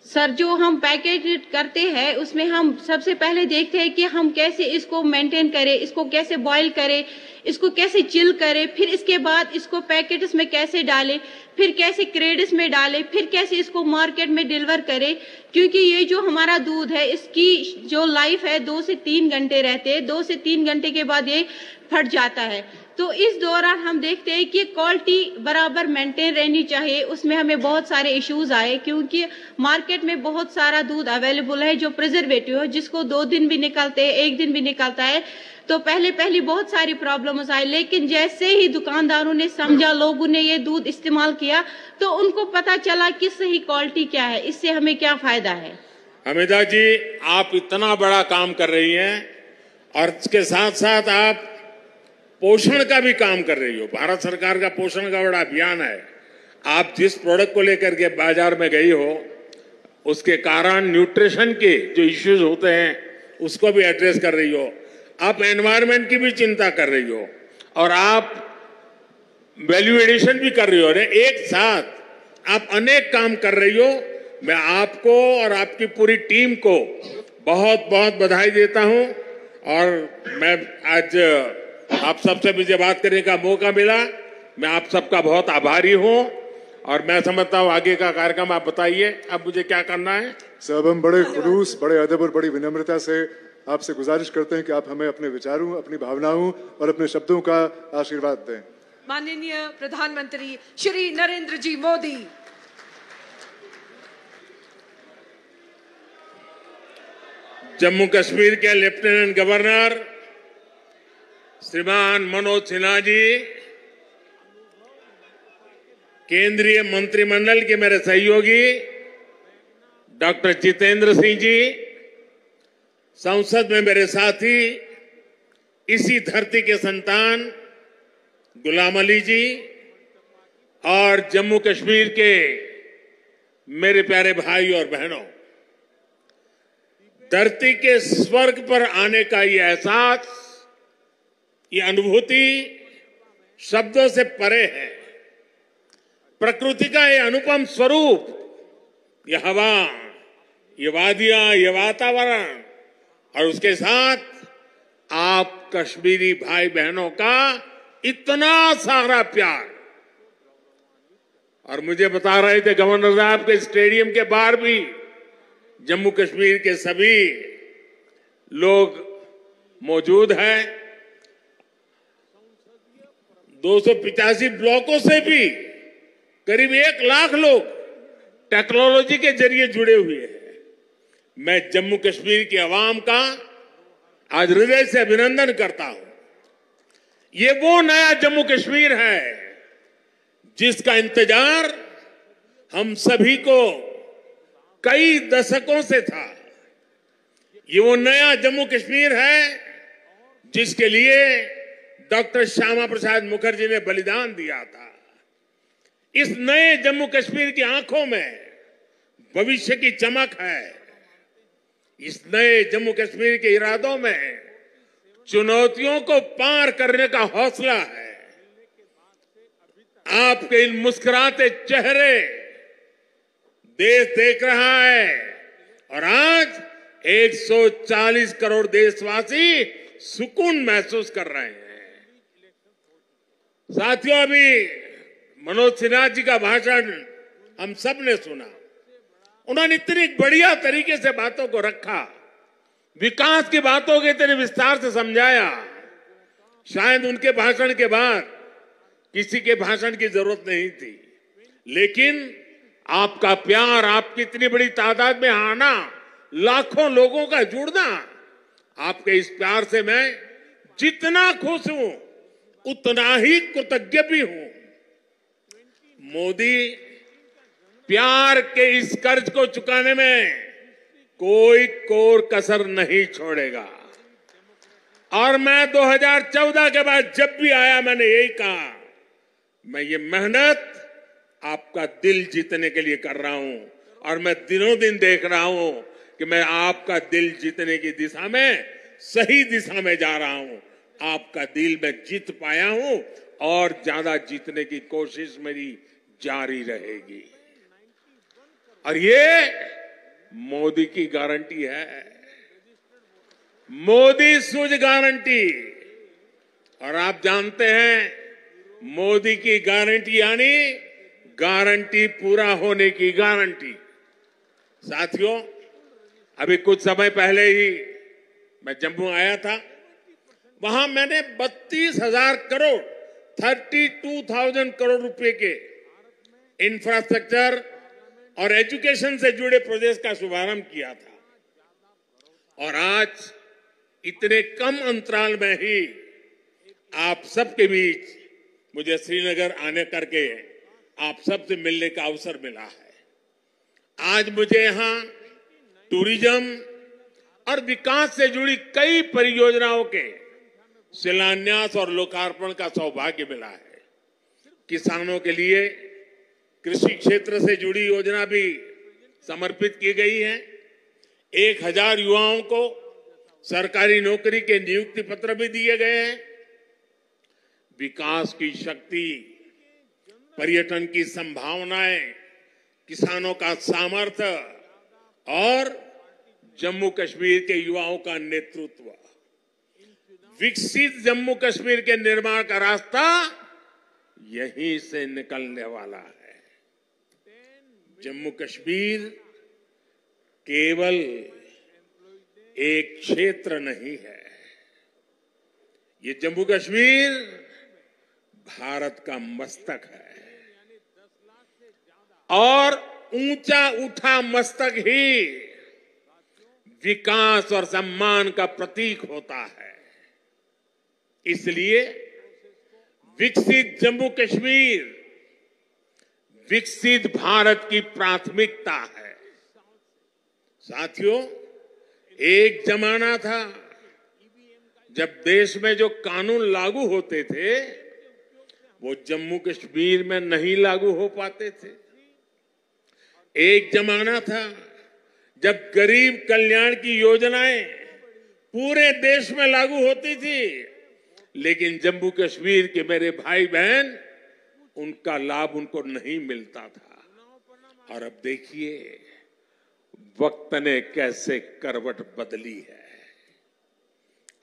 सर, जो हम पैकेज करते हैं उसमें हम सबसे पहले देखते हैं कि हम कैसे इसको मेंटेन करें, इसको कैसे बॉईल करें, इसको कैसे चिल करें, फिर इसके बाद इसको पैकेट्स में कैसे डालें, फिर कैसे क्रेड्स में डालें, फिर कैसे इसको मार्केट में डिलीवर करें। क्योंकि ये जो हमारा दूध है इसकी जो लाइफ है 2 से 3 घंटे रहते हैं। 2 से 3 घंटे के बाद ये फट जाता है। तो इस दौरान हम देखते हैं कि क्वालिटी बराबर मेंटेन रहनी चाहिए। उसमें हमें बहुत सारे इश्यूज आए क्योंकि मार्केट में बहुत सारा दूध अवेलेबल है जो प्रिजर्वेटिव है, जिसको 2 दिन भी निकलते हैं, 1 दिन भी निकलता है। तो पहले बहुत सारी प्रॉब्लम्स आई, लेकिन जैसे ही दुकानदारों ने समझा, लोगों ने ये दूध इस्तेमाल किया तो उनको पता चला कि सही क्वालिटी क्या है, इससे हमें क्या फायदा है। हमीदा जी, आप इतना बड़ा काम कर रही हैं और इसके साथ साथ आप पोषण का भी काम कर रही हो। भारत सरकार का पोषण का बड़ा अभियान है। आप जिस प्रोडक्ट को लेकर के बाजार में गई हो उसके कारण न्यूट्रिशन के जो इश्यूज होते हैं उसको भी एड्रेस कर रही हो। आप एनवायरनमेंट की भी चिंता कर रही हो और आप वैल्यू एडिशन भी कर रही हो। एक साथ आप अनेक काम कर रही हो। मैं आपको और आपकी पूरी टीम को बहुत बहुत बधाई देता हूं और मैं आज आप सबसे मुझे बात करने का मौका मिला, मैं आप सबका बहुत आभारी हूं और मैं समझता हूं आगे का कार्यक्रम आप बताइए। अब मुझे क्या करना है? सब हम बड़े खुलूस, बड़े अदब और बड़ी विनम्रता से आपसे गुजारिश करते हैं कि आप हमें अपने विचारों, अपनी भावनाओं और अपने शब्दों का आशीर्वाद दें। माननीय प्रधानमंत्री श्री नरेंद्र जी मोदी, जम्मू कश्मीर के लेफ्टिनेंट गवर्नर श्रीमान मनोज सिन्हा जी, केंद्रीय मंत्रिमंडल के मेरे सहयोगी डॉक्टर जितेंद्र सिंह जी, संसद में मेरे साथी, इसी धरती के संतान गुलाम अली जी और जम्मू कश्मीर के मेरे प्यारे भाई और बहनों, धरती के स्वर्ग पर आने का ये एहसास, ये अनुभूति शब्दों से परे है। प्रकृति का ये अनुपम स्वरूप, ये हवा, ये वादियां, ये वातावरण और उसके साथ आप कश्मीरी भाई बहनों का इतना सारा प्यार। और मुझे बता रहे थे गवर्नर साहब के स्टेडियम के बाहर भी जम्मू कश्मीर के सभी लोग मौजूद हैं। 285 ब्लॉकों से भी करीब 1 लाख लोग टेक्नोलॉजी के जरिए जुड़े हुए हैं। मैं जम्मू कश्मीर की आवाम का आज हृदय से अभिनंदन करता हूं। ये वो नया जम्मू कश्मीर है जिसका इंतजार हम सभी को कई दशकों से था। ये वो नया जम्मू कश्मीर है जिसके लिए डॉक्टर श्यामा प्रसाद मुखर्जी ने बलिदान दिया था। इस नए जम्मू कश्मीर की आंखों में भविष्य की चमक है। इस नए जम्मू कश्मीर के इरादों में चुनौतियों को पार करने का हौसला है। आपके इन मुस्कुराते चेहरे देश देख रहा है और आज 140 करोड़ देशवासी सुकून महसूस कर रहे हैं। साथियों, अभी मनोज सिन्हा जी का भाषण हम सब ने सुना। उन्होंने इतनी बढ़िया तरीके से बातों को रखा, विकास की बातों को इतने विस्तार से समझाया। शायद उनके भाषण के बाद किसी के भाषण की जरूरत नहीं थी, लेकिन आपका प्यार, आपकी इतनी बड़ी तादाद में आना, लाखों लोगों का जुड़ना, आपके इस प्यार से मैं जितना खुश हूं उतना ही कृतज्ञ भी हूं। मोदी प्यार के इस कर्ज को चुकाने में कोई कोर कसर नहीं छोड़ेगा। और मैं 2014 के बाद जब भी आया मैंने यही कहा, मैं ये मेहनत आपका दिल जीतने के लिए कर रहा हूं और मैं दिनों दिन देख रहा हूं कि मैं आपका दिल जीतने की दिशा में सही दिशा में जा रहा हूं। आपका दिल मैं जीत पाया हूं और ज्यादा जीतने की कोशिश मेरी जारी रहेगी। और ये मोदी की गारंटी है, मोदी सूझ गारंटी। और आप जानते हैं मोदी की गारंटी यानी गारंटी पूरा होने की गारंटी। साथियों, अभी कुछ समय पहले ही मैं जम्मू आया था। वहां मैंने 32,000 करोड़ 32,000 करोड़ रुपए के इंफ्रास्ट्रक्चर और एजुकेशन से जुड़े प्रोजेक्ट का शुभारंभ किया था। और आज इतने कम अंतराल में ही आप सबके बीच मुझे श्रीनगर आने करके आप सबसे मिलने का अवसर मिला है। आज मुझे यहां टूरिज्म और विकास से जुड़ी कई परियोजनाओं के शिलान्यास और लोकार्पण का सौभाग्य मिला है। किसानों के लिए कृषि क्षेत्र से जुड़ी योजना भी समर्पित की गई है। 1000 युवाओं को सरकारी नौकरी के नियुक्ति पत्र भी दिए गए हैं। विकास की शक्ति, पर्यटन की संभावनाएं, किसानों का सामर्थ्य और जम्मू कश्मीर के युवाओं का नेतृत्व, विकसित जम्मू कश्मीर के निर्माण का रास्ता यहीं से निकलने वाला है। जम्मू कश्मीर केवल एक क्षेत्र नहीं है, ये जम्मू कश्मीर भारत का मस्तक है। और ऊंचा उठा मस्तक ही विकास और सम्मान का प्रतीक होता है। इसलिए विकसित जम्मू कश्मीर विकसित भारत की प्राथमिकता है। साथियों, एक जमाना था जब देश में जो कानून लागू होते थे वो जम्मू कश्मीर में नहीं लागू हो पाते थे। एक जमाना था जब गरीब कल्याण की योजनाएं पूरे देश में लागू होती थी, लेकिन जम्मू कश्मीर के मेरे भाई बहन उनका लाभ उनको नहीं मिलता था। और अब देखिए वक्त ने कैसे करवट बदली है।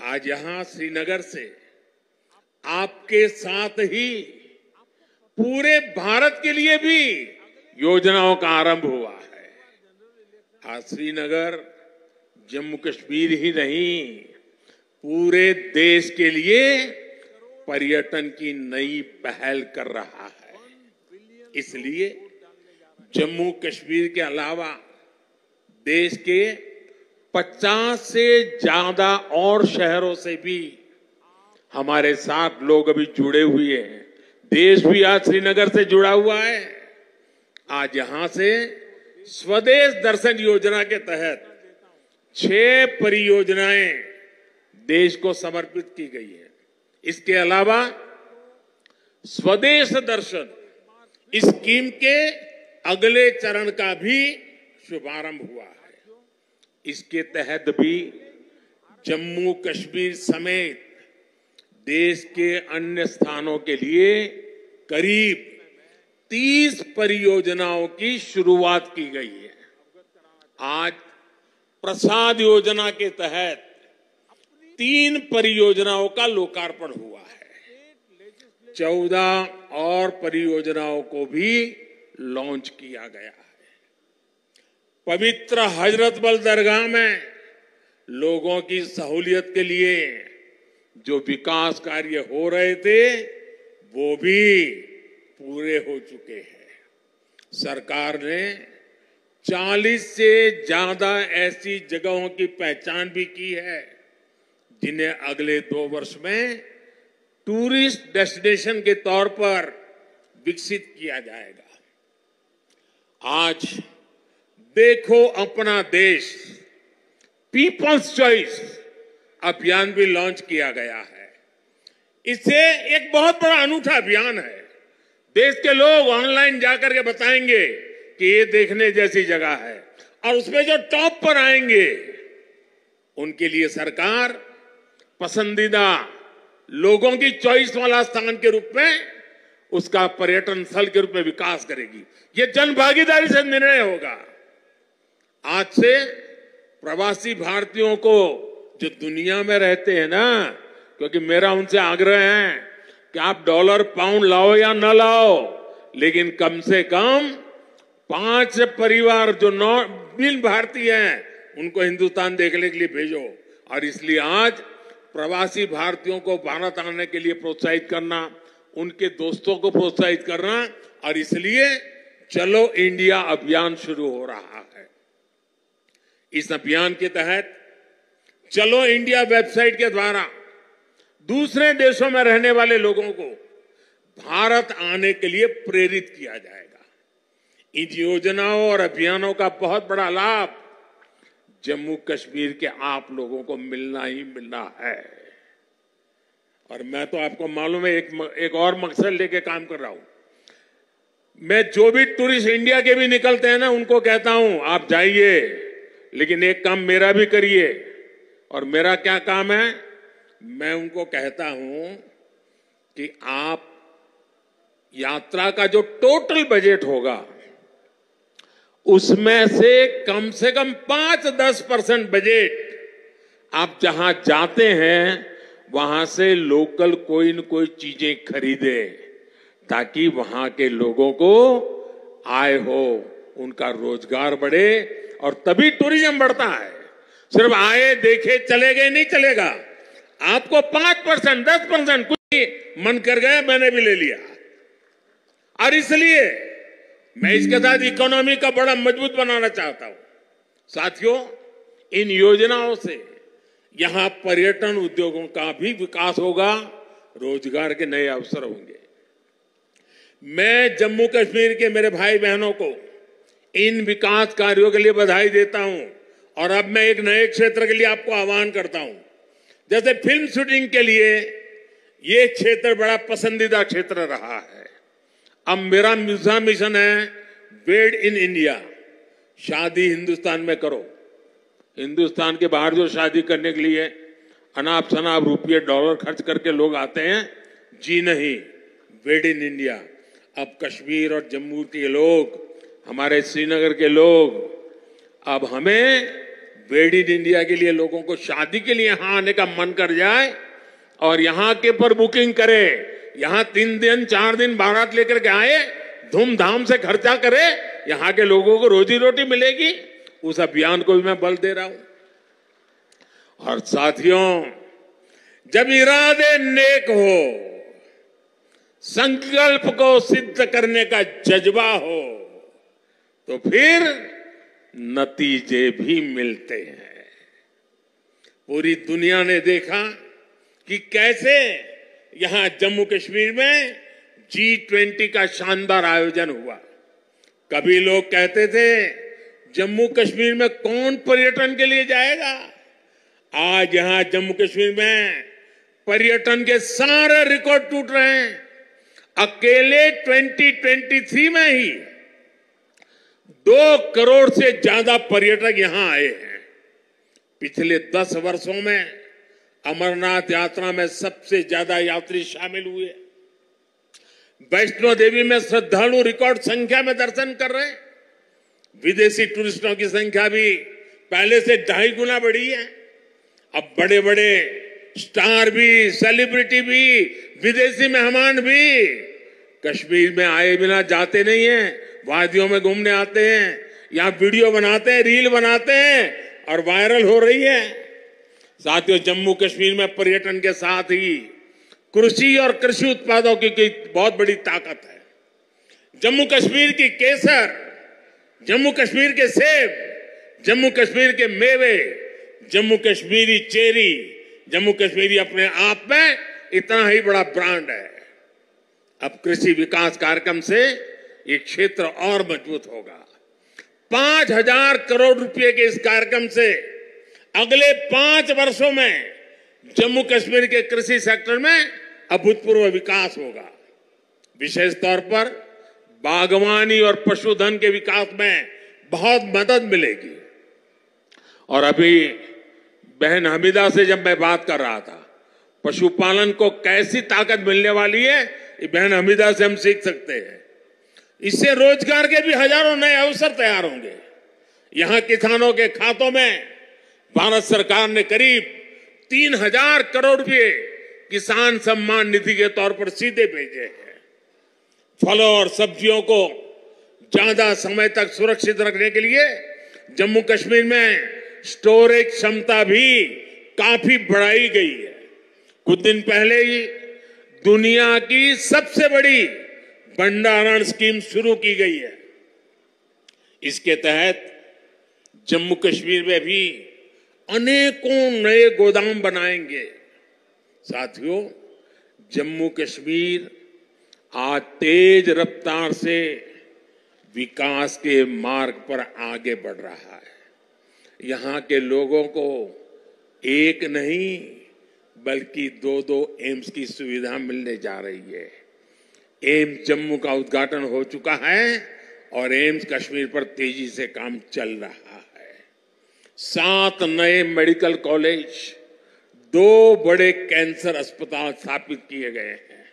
आज यहां श्रीनगर से आपके साथ ही पूरे भारत के लिए भी योजनाओं का आरंभ हुआ है। आज श्रीनगर जम्मू कश्मीर ही नहीं, पूरे देश के लिए पर्यटन की नई पहल कर रहा है। इसलिए जम्मू कश्मीर के अलावा देश के 50 से ज्यादा और शहरों से भी हमारे साथ लोग अभी जुड़े हुए हैं। देश भी आज श्रीनगर से जुड़ा हुआ है। आज यहां से स्वदेश दर्शन योजना के तहत 6 परियोजनाएं देश को समर्पित की गई है। इसके अलावा स्वदेश दर्शन स्कीम के अगले चरण का भी शुभारंभ हुआ है। इसके तहत भी जम्मू कश्मीर समेत देश के अन्य स्थानों के लिए करीब 30 परियोजनाओं की शुरुआत की गई है। आज प्रसाद योजना के तहत 3 परियोजनाओं का लोकार्पण हुआ है। 14 और परियोजनाओं को भी लॉन्च किया गया है। पवित्र हजरत बल दरगाह में लोगों की सहूलियत के लिए जो विकास कार्य हो रहे थे वो भी पूरे हो चुके हैं। सरकार ने 40 से ज्यादा ऐसी जगहों की पहचान भी की है जिन्हें अगले 2 वर्ष में टूरिस्ट डेस्टिनेशन के तौर पर विकसित किया जाएगा। आज देखो अपना देश पीपल्स चॉइस अभियान भी लॉन्च किया गया है। इससे एक बहुत बड़ा अनूठा अभियान है। देश के लोग ऑनलाइन जाकर के बताएंगे कि ये देखने जैसी जगह है, और उसमें जो टॉप पर आएंगे उनके लिए सरकार पसंदीदा लोगों की चॉइस वाला स्थान के रूप में उसका पर्यटन स्थल के रूप में विकास करेगी। ये जन भागीदारी से निर्णय होगा। आज से प्रवासी भारतीयों को जो दुनिया में रहते हैं ना, क्योंकि मेरा उनसे आग्रह है कि आप डॉलर पाउंड लाओ या न लाओ, लेकिन कम से कम 5 परिवार जो बिन भारतीय हैं उनको हिंदुस्तान देखने के लिए भेजो। और इसलिए आज प्रवासी भारतीयों को भारत आने के लिए प्रोत्साहित करना, उनके दोस्तों को प्रोत्साहित करना, और इसलिए चलो इंडिया अभियान शुरू हो रहा है। इस अभियान के तहत चलो इंडिया वेबसाइट के द्वारा दूसरे देशों में रहने वाले लोगों को भारत आने के लिए प्रेरित किया जाएगा। इन योजनाओं और अभियानों का बहुत बड़ा लाभ जम्मू कश्मीर के आप लोगों को मिलना ही मिलना है। और मैं तो आपको मालूम है एक और मकसद लेके काम कर रहा हूं। मैं जो भी टूरिस्ट इंडिया के भी निकलते हैं ना, उनको कहता हूं आप जाइए, लेकिन एक काम मेरा भी करिए। और मेरा क्या काम है? मैं उनको कहता हूं कि आप यात्रा का जो टोटल बजट होगा उसमें से कम 5-10% बजट आप जहां जाते हैं वहां से लोकल कोई न कोई चीजें खरीदे, ताकि वहां के लोगों को आय हो, उनका रोजगार बढ़े, और तभी टूरिज्म बढ़ता है। सिर्फ आए देखे चले गए नहीं चलेगा। आपको 5%, 10% कुछ मन कर गया, मैंने भी ले लिया। और इसलिए मैं इसके साथ इकोनॉमी का बड़ा मजबूत बनाना चाहता हूं। साथियों, इन योजनाओं से यहां पर्यटन उद्योगों का भी विकास होगा, रोजगार के नए अवसर होंगे। मैं जम्मू कश्मीर के मेरे भाई बहनों को इन विकास कार्यों के लिए बधाई देता हूं। और अब मैं एक नए क्षेत्र के लिए आपको आह्वान करता हूं। जैसे फिल्म शूटिंग के लिए ये क्षेत्र बड़ा पसंदीदा क्षेत्र रहा है। अब मेरा दूसरा मिशन है मेड इन इंडिया। शादी हिंदुस्तान में करो। हिंदुस्तान के बाहर जो शादी करने के लिए अनाप शनाप रुपये डॉलर खर्च करके लोग आते हैं, जी नहीं, मेड इन इंडिया। अब कश्मीर और जम्मू के लोग, हमारे श्रीनगर के लोग, अब हमें मेड इन इंडिया के लिए लोगों को शादी के लिए यहां आने का मन कर जाए और यहां के पर बुकिंग करे, यहां 3 दिन 4 दिन बारात लेकर के आए, धूमधाम से खर्चा करे, यहां के लोगों को रोजी रोटी मिलेगी। उस अभियान को भी मैं बल दे रहा हूं। और साथियों, जब इरादे नेक हो, संकल्प को सिद्ध करने का जज्बा हो, तो फिर नतीजे भी मिलते हैं। पूरी दुनिया ने देखा कि कैसे यहां जम्मू कश्मीर में G20 का शानदार आयोजन हुआ। कभी लोग कहते थे जम्मू कश्मीर में कौन पर्यटन के लिए जाएगा। आज यहां जम्मू कश्मीर में पर्यटन के सारे रिकॉर्ड टूट रहे हैं। अकेले 2023 में ही 2 करोड़ से ज्यादा पर्यटक यहां आए हैं। पिछले 10 वर्षों में अमरनाथ यात्रा में सबसे ज्यादा यात्री शामिल हुए। वैष्णो देवी में श्रद्धालु रिकॉर्ड संख्या में दर्शन कर रहे हैं। विदेशी टूरिस्टों की संख्या भी पहले से 2.5 गुना बढ़ी है। अब बड़े बड़े स्टार भी, सेलिब्रिटी भी, विदेशी मेहमान भी कश्मीर में आए बिना जाते नहीं हैं। वादियों में घूमने आते हैं, यहां वीडियो बनाते हैं, रील बनाते हैं और वायरल हो रही है। साथियों, जम्मू कश्मीर में पर्यटन के साथ ही कृषि और कृषि उत्पादों की बहुत बड़ी ताकत है। जम्मू कश्मीर की केसर, जम्मू कश्मीर के सेब, जम्मू कश्मीर के मेवे, जम्मू कश्मीरी चेरी, जम्मू कश्मीरी अपने आप में इतना ही बड़ा ब्रांड है। अब कृषि विकास कार्यक्रम से ये क्षेत्र और मजबूत होगा। 5,000 करोड़ रुपए के इस कार्यक्रम से अगले 5 वर्षों में जम्मू कश्मीर के कृषि सेक्टर में अभूतपूर्व विकास होगा। विशेष तौर पर बागवानी और पशुधन के विकास में बहुत मदद मिलेगी। और अभी बहन हमीदा से जब मैं बात कर रहा था, पशुपालन को कैसी ताकत मिलने वाली है, ये बहन हमीदा से हम सीख सकते हैं। इससे रोजगार के भी हजारों नए अवसर तैयार होंगे। यहां किसानों के खातों में भारत सरकार ने करीब 3,000 करोड़ रुपए किसान सम्मान निधि के तौर पर सीधे भेजे हैं। फलों और सब्जियों को ज्यादा समय तक सुरक्षित रखने के लिए जम्मू कश्मीर में स्टोरेज क्षमता भी काफी बढ़ाई गई है। कुछ दिन पहले ही दुनिया की सबसे बड़ी भंडारण स्कीम शुरू की गई है। इसके तहत जम्मू कश्मीर में भी अनेकों नए गोदाम बनाएंगे। साथियों, जम्मू कश्मीर आज तेज रफ्तार से विकास के मार्ग पर आगे बढ़ रहा है। यहां के लोगों को एक नहीं बल्कि 2 एम्स की सुविधा मिलने जा रही है। एम्स जम्मू का उद्घाटन हो चुका है और एम्स कश्मीर पर तेजी से काम चल रहा है। 7 नए मेडिकल कॉलेज, 2 बड़े कैंसर अस्पताल स्थापित किए गए हैं।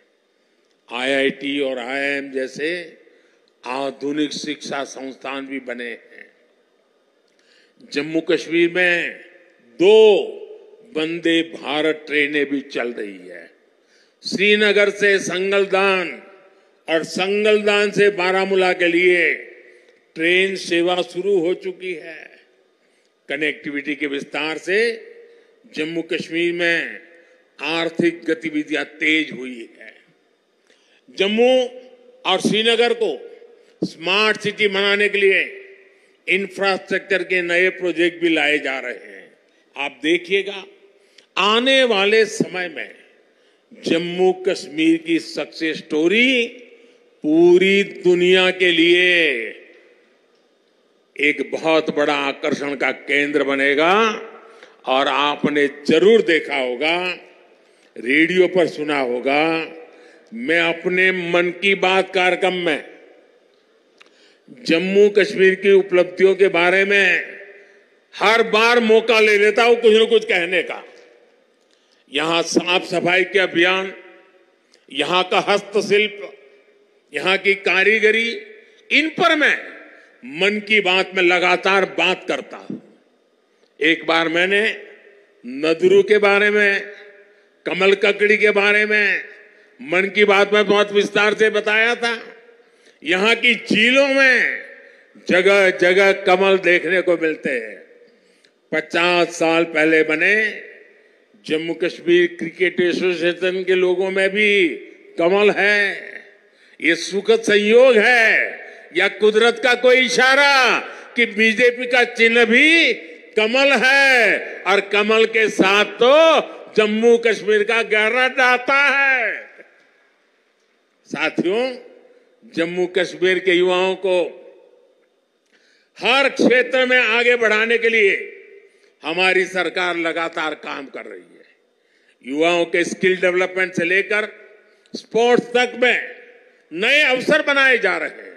IIT और IIM जैसे आधुनिक शिक्षा संस्थान भी बने हैं। जम्मू कश्मीर में 2 वंदे भारत ट्रेनें भी चल रही है। श्रीनगर से संगलदान और संगलदान से बारामूला के लिए ट्रेन सेवा शुरू हो चुकी है। कनेक्टिविटी के विस्तार से जम्मू कश्मीर में आर्थिक गतिविधियां तेज हुई है। जम्मू और श्रीनगर को स्मार्ट सिटी बनाने के लिए इंफ्रास्ट्रक्चर के नए प्रोजेक्ट भी लाए जा रहे हैं। आप देखिएगा, आने वाले समय में जम्मू कश्मीर की सक्सेस स्टोरी पूरी दुनिया के लिए एक बहुत बड़ा आकर्षण का केंद्र बनेगा। और आपने जरूर देखा होगा, रेडियो पर सुना होगा, मैं अपने मन की बात कार्यक्रम में जम्मू कश्मीर की उपलब्धियों के बारे में हर बार मौका ले लेता हूं कुछ न कुछ कहने का। यहां साफ सफाई के अभियान, यहां का हस्तशिल्प, यहां की कारीगरी, इन पर मैं मन की बात में लगातार बात करता हूं। एक बार मैंने नदरू के बारे में, कमल ककड़ी के बारे में मन की बात में बहुत विस्तार से बताया था। यहां की झीलों में जगह जगह कमल देखने को मिलते हैं। 50 साल पहले बने जम्मू कश्मीर क्रिकेट एसोसिएशन के लोगों में भी कमल है। ये सुखद संयोग है या कुदरत का कोई इशारा कि बीजेपी का चिन्ह भी कमल है, और कमल के साथ तो जम्मू कश्मीर का गहरा नाता है। साथियों, जम्मू कश्मीर के युवाओं को हर क्षेत्र में आगे बढ़ाने के लिए हमारी सरकार लगातार काम कर रही है। युवाओं के स्किल डेवलपमेंट से लेकर स्पोर्ट्स तक में नए अवसर बनाए जा रहे हैं।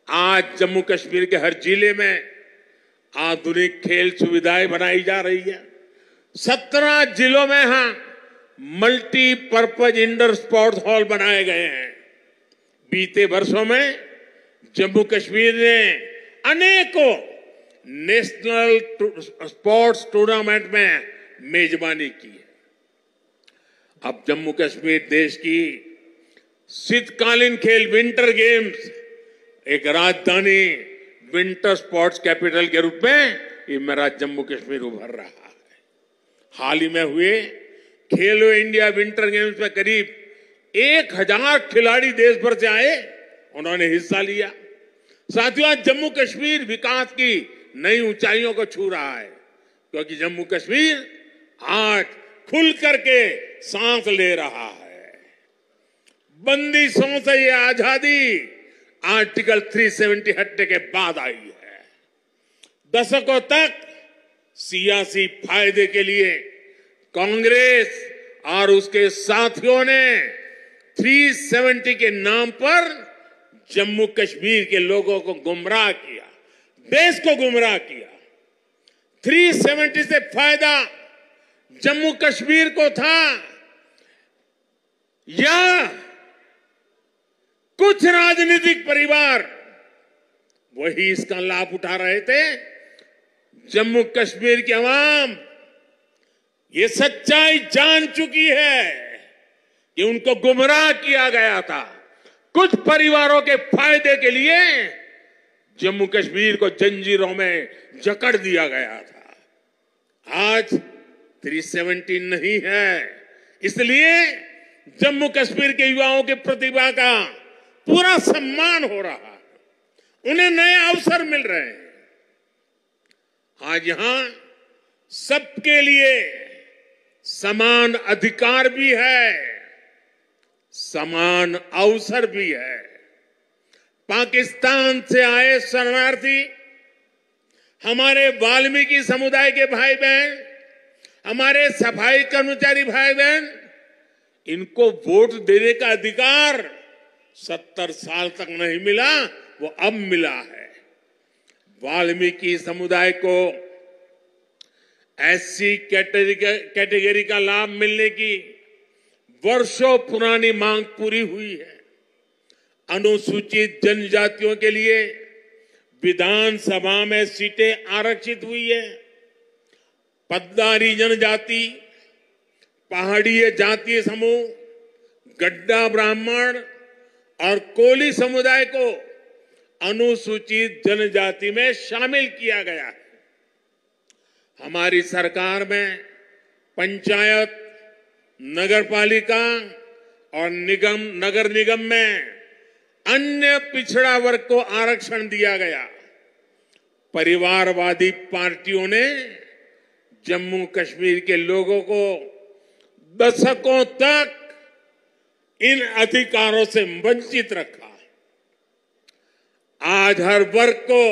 आज जम्मू कश्मीर के हर जिले में आधुनिक खेल सुविधाएं बनाई जा रही है। 17 जिलों में मल्टीपर्पज इंडोर स्पोर्ट्स हॉल बनाए गए हैं। बीते वर्षों में जम्मू कश्मीर ने अनेकों नेशनल स्पोर्ट्स टूर्नामेंट में मेजबानी की है। अब जम्मू कश्मीर देश की शीतकालीन खेल विंटर गेम्स एक राजधानी विंटर स्पोर्ट्स कैपिटल के रूप में ये मेरा जम्मू कश्मीर उभर रहा है। हाल ही में हुए खेलो इंडिया विंटर गेम्स में करीब 1000 खिलाड़ी देश भर से आए, उन्होंने हिस्सा लिया। साथियों, आज जम्मू कश्मीर विकास की नई ऊंचाइयों को छू रहा है, क्योंकि जम्मू कश्मीर आज खुल करके सांस ले रहा है। बंदिशों से ये आजादी आर्टिकल 370 हटने के बाद आई है। दशकों तक सियासी फायदे के लिए कांग्रेस और उसके साथियों ने 370 के नाम पर जम्मू कश्मीर के लोगों को गुमराह किया, देश को गुमराह किया। 370 से फायदा जम्मू कश्मीर को था या कुछ राजनीतिक परिवार वही इसका लाभ उठा रहे थे? जम्मू कश्मीर की आवाम ये सच्चाई जान चुकी है कि उनको गुमराह किया गया था। कुछ परिवारों के फायदे के लिए जम्मू कश्मीर को जंजीरों में जकड़ दिया गया था। आज 370 नहीं है, इसलिए जम्मू कश्मीर के युवाओं की प्रतिभा का पूरा सम्मान हो रहा है, उन्हें नए अवसर मिल रहे हैं। आज यहां सबके लिए समान अधिकार भी है, समान अवसर भी है। पाकिस्तान से आए शरणार्थी, हमारे वाल्मीकि समुदाय के भाई बहन, हमारे सफाई कर्मचारी भाई बहन, इनको वोट देने का अधिकार 70 साल तक नहीं मिला, वो अब मिला है। वाल्मीकि समुदाय को एससी कैटेगरी का लाभ मिलने की वर्षों पुरानी मांग पूरी हुई है। अनुसूचित जनजातियों के लिए विधानसभा में सीटें आरक्षित हुई है। पद्दारी जनजाति, पहाड़ीय जातीय समूह, गड्ढा ब्राह्मण और कोली समुदाय को अनुसूचित जनजाति में शामिल किया गया है। हमारी सरकार में पंचायत, नगरपालिका और नगर निगम में अन्य पिछड़ा वर्ग को आरक्षण दिया गया। परिवारवादी पार्टियों ने जम्मू कश्मीर के लोगों को दशकों तक इन अधिकारों से वंचित रखा। आज हर वर्ग को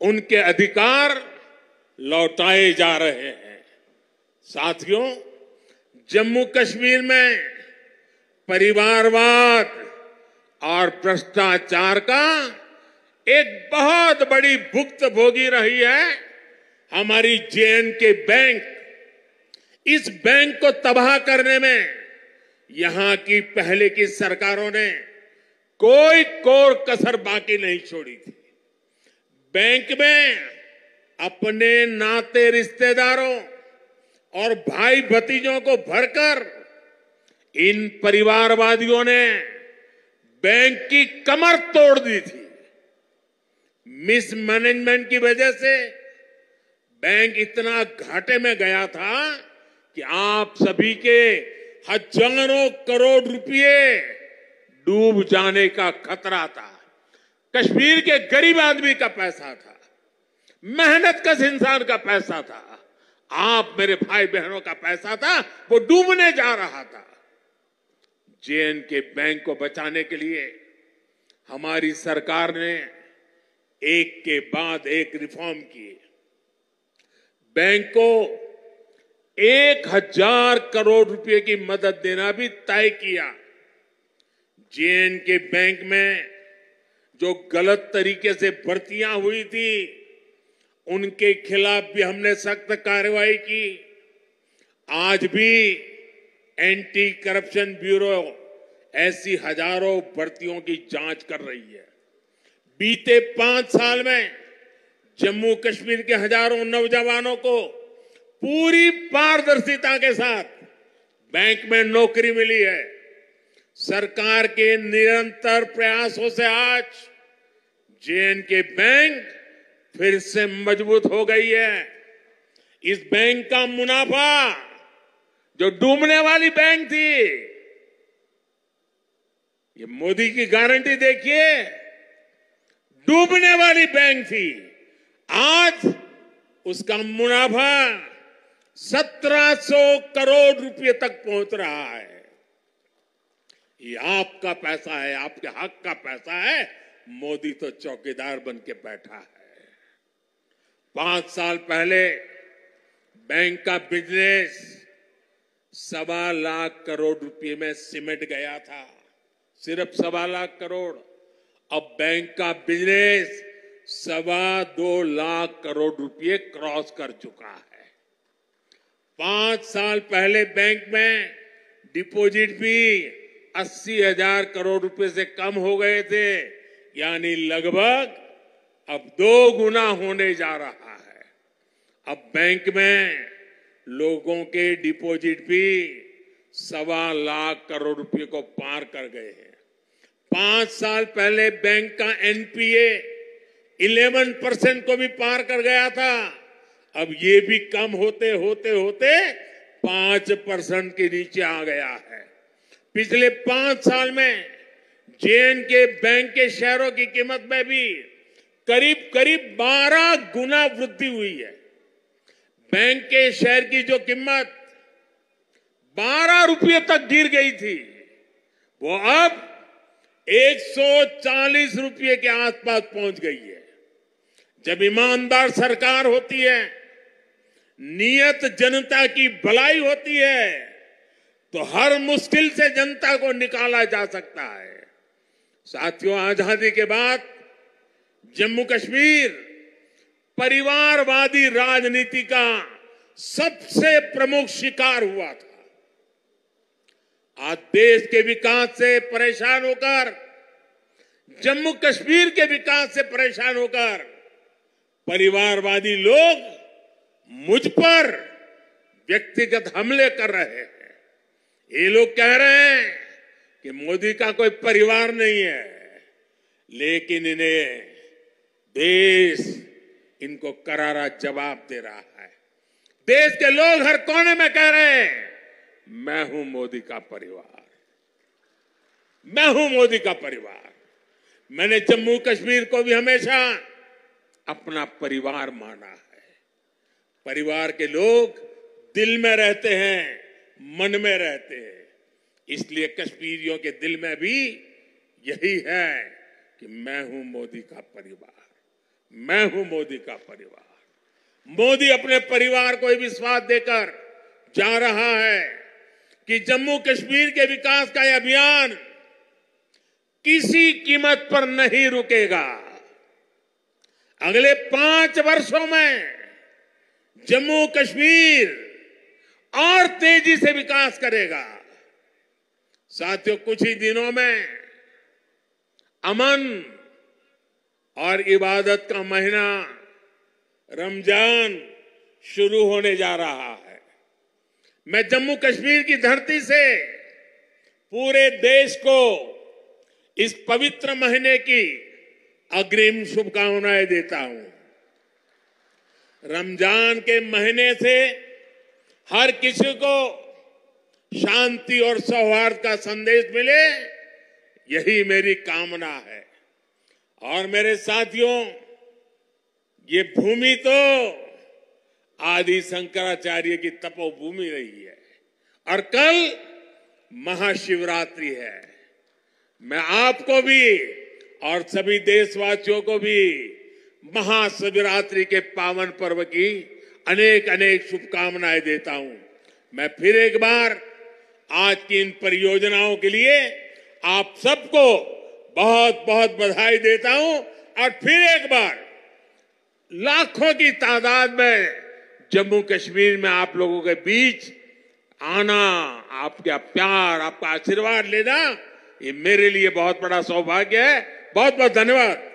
उनके अधिकार लौटाए जा रहे हैं। साथियों, जम्मू कश्मीर में परिवारवाद और भ्रष्टाचार का एक बहुत बड़ी भुक्तभोगी रही है हमारी जे.एंड.के बैंक। इस बैंक को तबाह करने में यहां की पहले की सरकारों ने कोई कोर कसर बाकी नहीं छोड़ी थी। बैंक में अपने नाते रिश्तेदारों और भाई भतीजों को भरकर इन परिवारवादियों ने बैंक की कमर तोड़ दी थी। मिसमैनेजमेंट की वजह से बैंक इतना घाटे में गया था कि आप सभी के हजारों करोड़ रुपए डूब जाने का खतरा था। कश्मीर के गरीब आदमी का पैसा था, मेहनतकश इंसान का पैसा था, आप मेरे भाई बहनों का पैसा था, वो डूबने जा रहा था। जे.एंड.के बैंक को बचाने के लिए हमारी सरकार ने एक के बाद एक रिफॉर्म किए। बैंक को 1000 करोड़ रुपए की मदद देना भी तय किया। जे.एंड.के बैंक में जो गलत तरीके से भर्तियां हुई थी उनके खिलाफ भी हमने सख्त कार्रवाई की। आज भी एंटी करप्शन ब्यूरो ऐसी हजारों भर्तियों की जांच कर रही है। बीते 5 साल में जम्मू कश्मीर के हजारों नौजवानों को पूरी पारदर्शिता के साथ बैंक में नौकरी मिली है। सरकार के निरंतर प्रयासों से आज जे.एंड.के बैंक फिर से मजबूत हो गई है। इस बैंक का मुनाफा जो डूबने वाली बैंक थी, ये मोदी की गारंटी देखिए, डूबने वाली बैंक थी, आज उसका मुनाफा 1700 करोड़ रुपए तक पहुंच रहा है। ये आपका पैसा है, आपके हक का पैसा है। मोदी तो चौकीदार बन के बैठा है। 5 साल पहले बैंक का बिजनेस 1.25 लाख करोड़ रुपए में सिमट गया था, सिर्फ 1.25 लाख करोड़। अब बैंक का बिजनेस 2.25 लाख करोड़ रुपए क्रॉस कर चुका है। 5 साल पहले बैंक में डिपॉजिट भी 80,000 करोड़ रुपए से कम हो गए थे, यानी लगभग अब 2 गुना होने जा रहा है। अब बैंक में लोगों के डिपॉजिट भी 1.25 लाख करोड़ रुपए को पार कर गए हैं। 5 साल पहले बैंक का एनपीए 11% को भी पार कर गया था। अब ये भी कम होते होते होते 5% के नीचे आ गया है। पिछले 5 साल में जे.एंड.के बैंक के शेयरों की कीमत में भी करीब करीब 12 गुना वृद्धि हुई है। बैंक के शेयर की जो कीमत 12 रुपये तक गिर गई थी, वो अब 140 रुपये के आसपास पहुंच गई है। जब ईमानदार सरकार होती है, नियत जनता की भलाई होती है, तो हर मुश्किल से जनता को निकाला जा सकता है। साथियों, आजादी के बाद जम्मू कश्मीर परिवारवादी राजनीति का सबसे प्रमुख शिकार हुआ था। आज देश के विकास से परेशान होकर, जम्मू कश्मीर के विकास से परेशान होकर परिवारवादी लोग मुझ पर व्यक्तिगत हमले कर रहे हैं। ये लोग कह रहे हैं कि मोदी का कोई परिवार नहीं है, लेकिन इन्हें देश इनको करारा जवाब दे रहा है। देश के लोग हर कोने में कह रहे हैं, मैं हूं मोदी का परिवार, मैं हूं मोदी का परिवार। मैंने जम्मू कश्मीर को भी हमेशा अपना परिवार माना है। परिवार के लोग दिल में रहते हैं, मन में रहते हैं। इसलिए कश्मीरियों के दिल में भी यही है कि मैं हूं मोदी का परिवार, मैं हूं मोदी का परिवार। मोदी अपने परिवार को विश्वास देकर जा रहा है कि जम्मू कश्मीर के विकास का यह अभियान किसी कीमत पर नहीं रुकेगा। अगले 5 वर्षों में जम्मू कश्मीर और तेजी से विकास करेगा। साथियों, कुछ ही दिनों में अमन और इबादत का महीना रमजान शुरू होने जा रहा है। मैं जम्मू कश्मीर की धरती से पूरे देश को इस पवित्र महीने की अग्रिम शुभकामनाएं देता हूं। रमजान के महीने से हर किसी को शांति और सौहार्द का संदेश मिले, यही मेरी कामना है। और मेरे साथियों, ये भूमि तो आदि शंकराचार्य की तपोभूमि रही है और कल महाशिवरात्रि है। मैं आपको भी और सभी देशवासियों को भी महाशिवरात्रि के पावन पर्व की अनेक अनेक शुभकामनाएं देता हूं। मैं फिर एक बार आज की इन परियोजनाओं के लिए आप सबको बहुत बहुत बधाई देता हूं और फिर एक बार लाखों की तादाद में जम्मू कश्मीर में आप लोगों के बीच आना, आपका प्यार, आपका आशीर्वाद लेना, ये मेरे लिए बहुत बड़ा सौभाग्य है। बहुत बहुत धन्यवाद।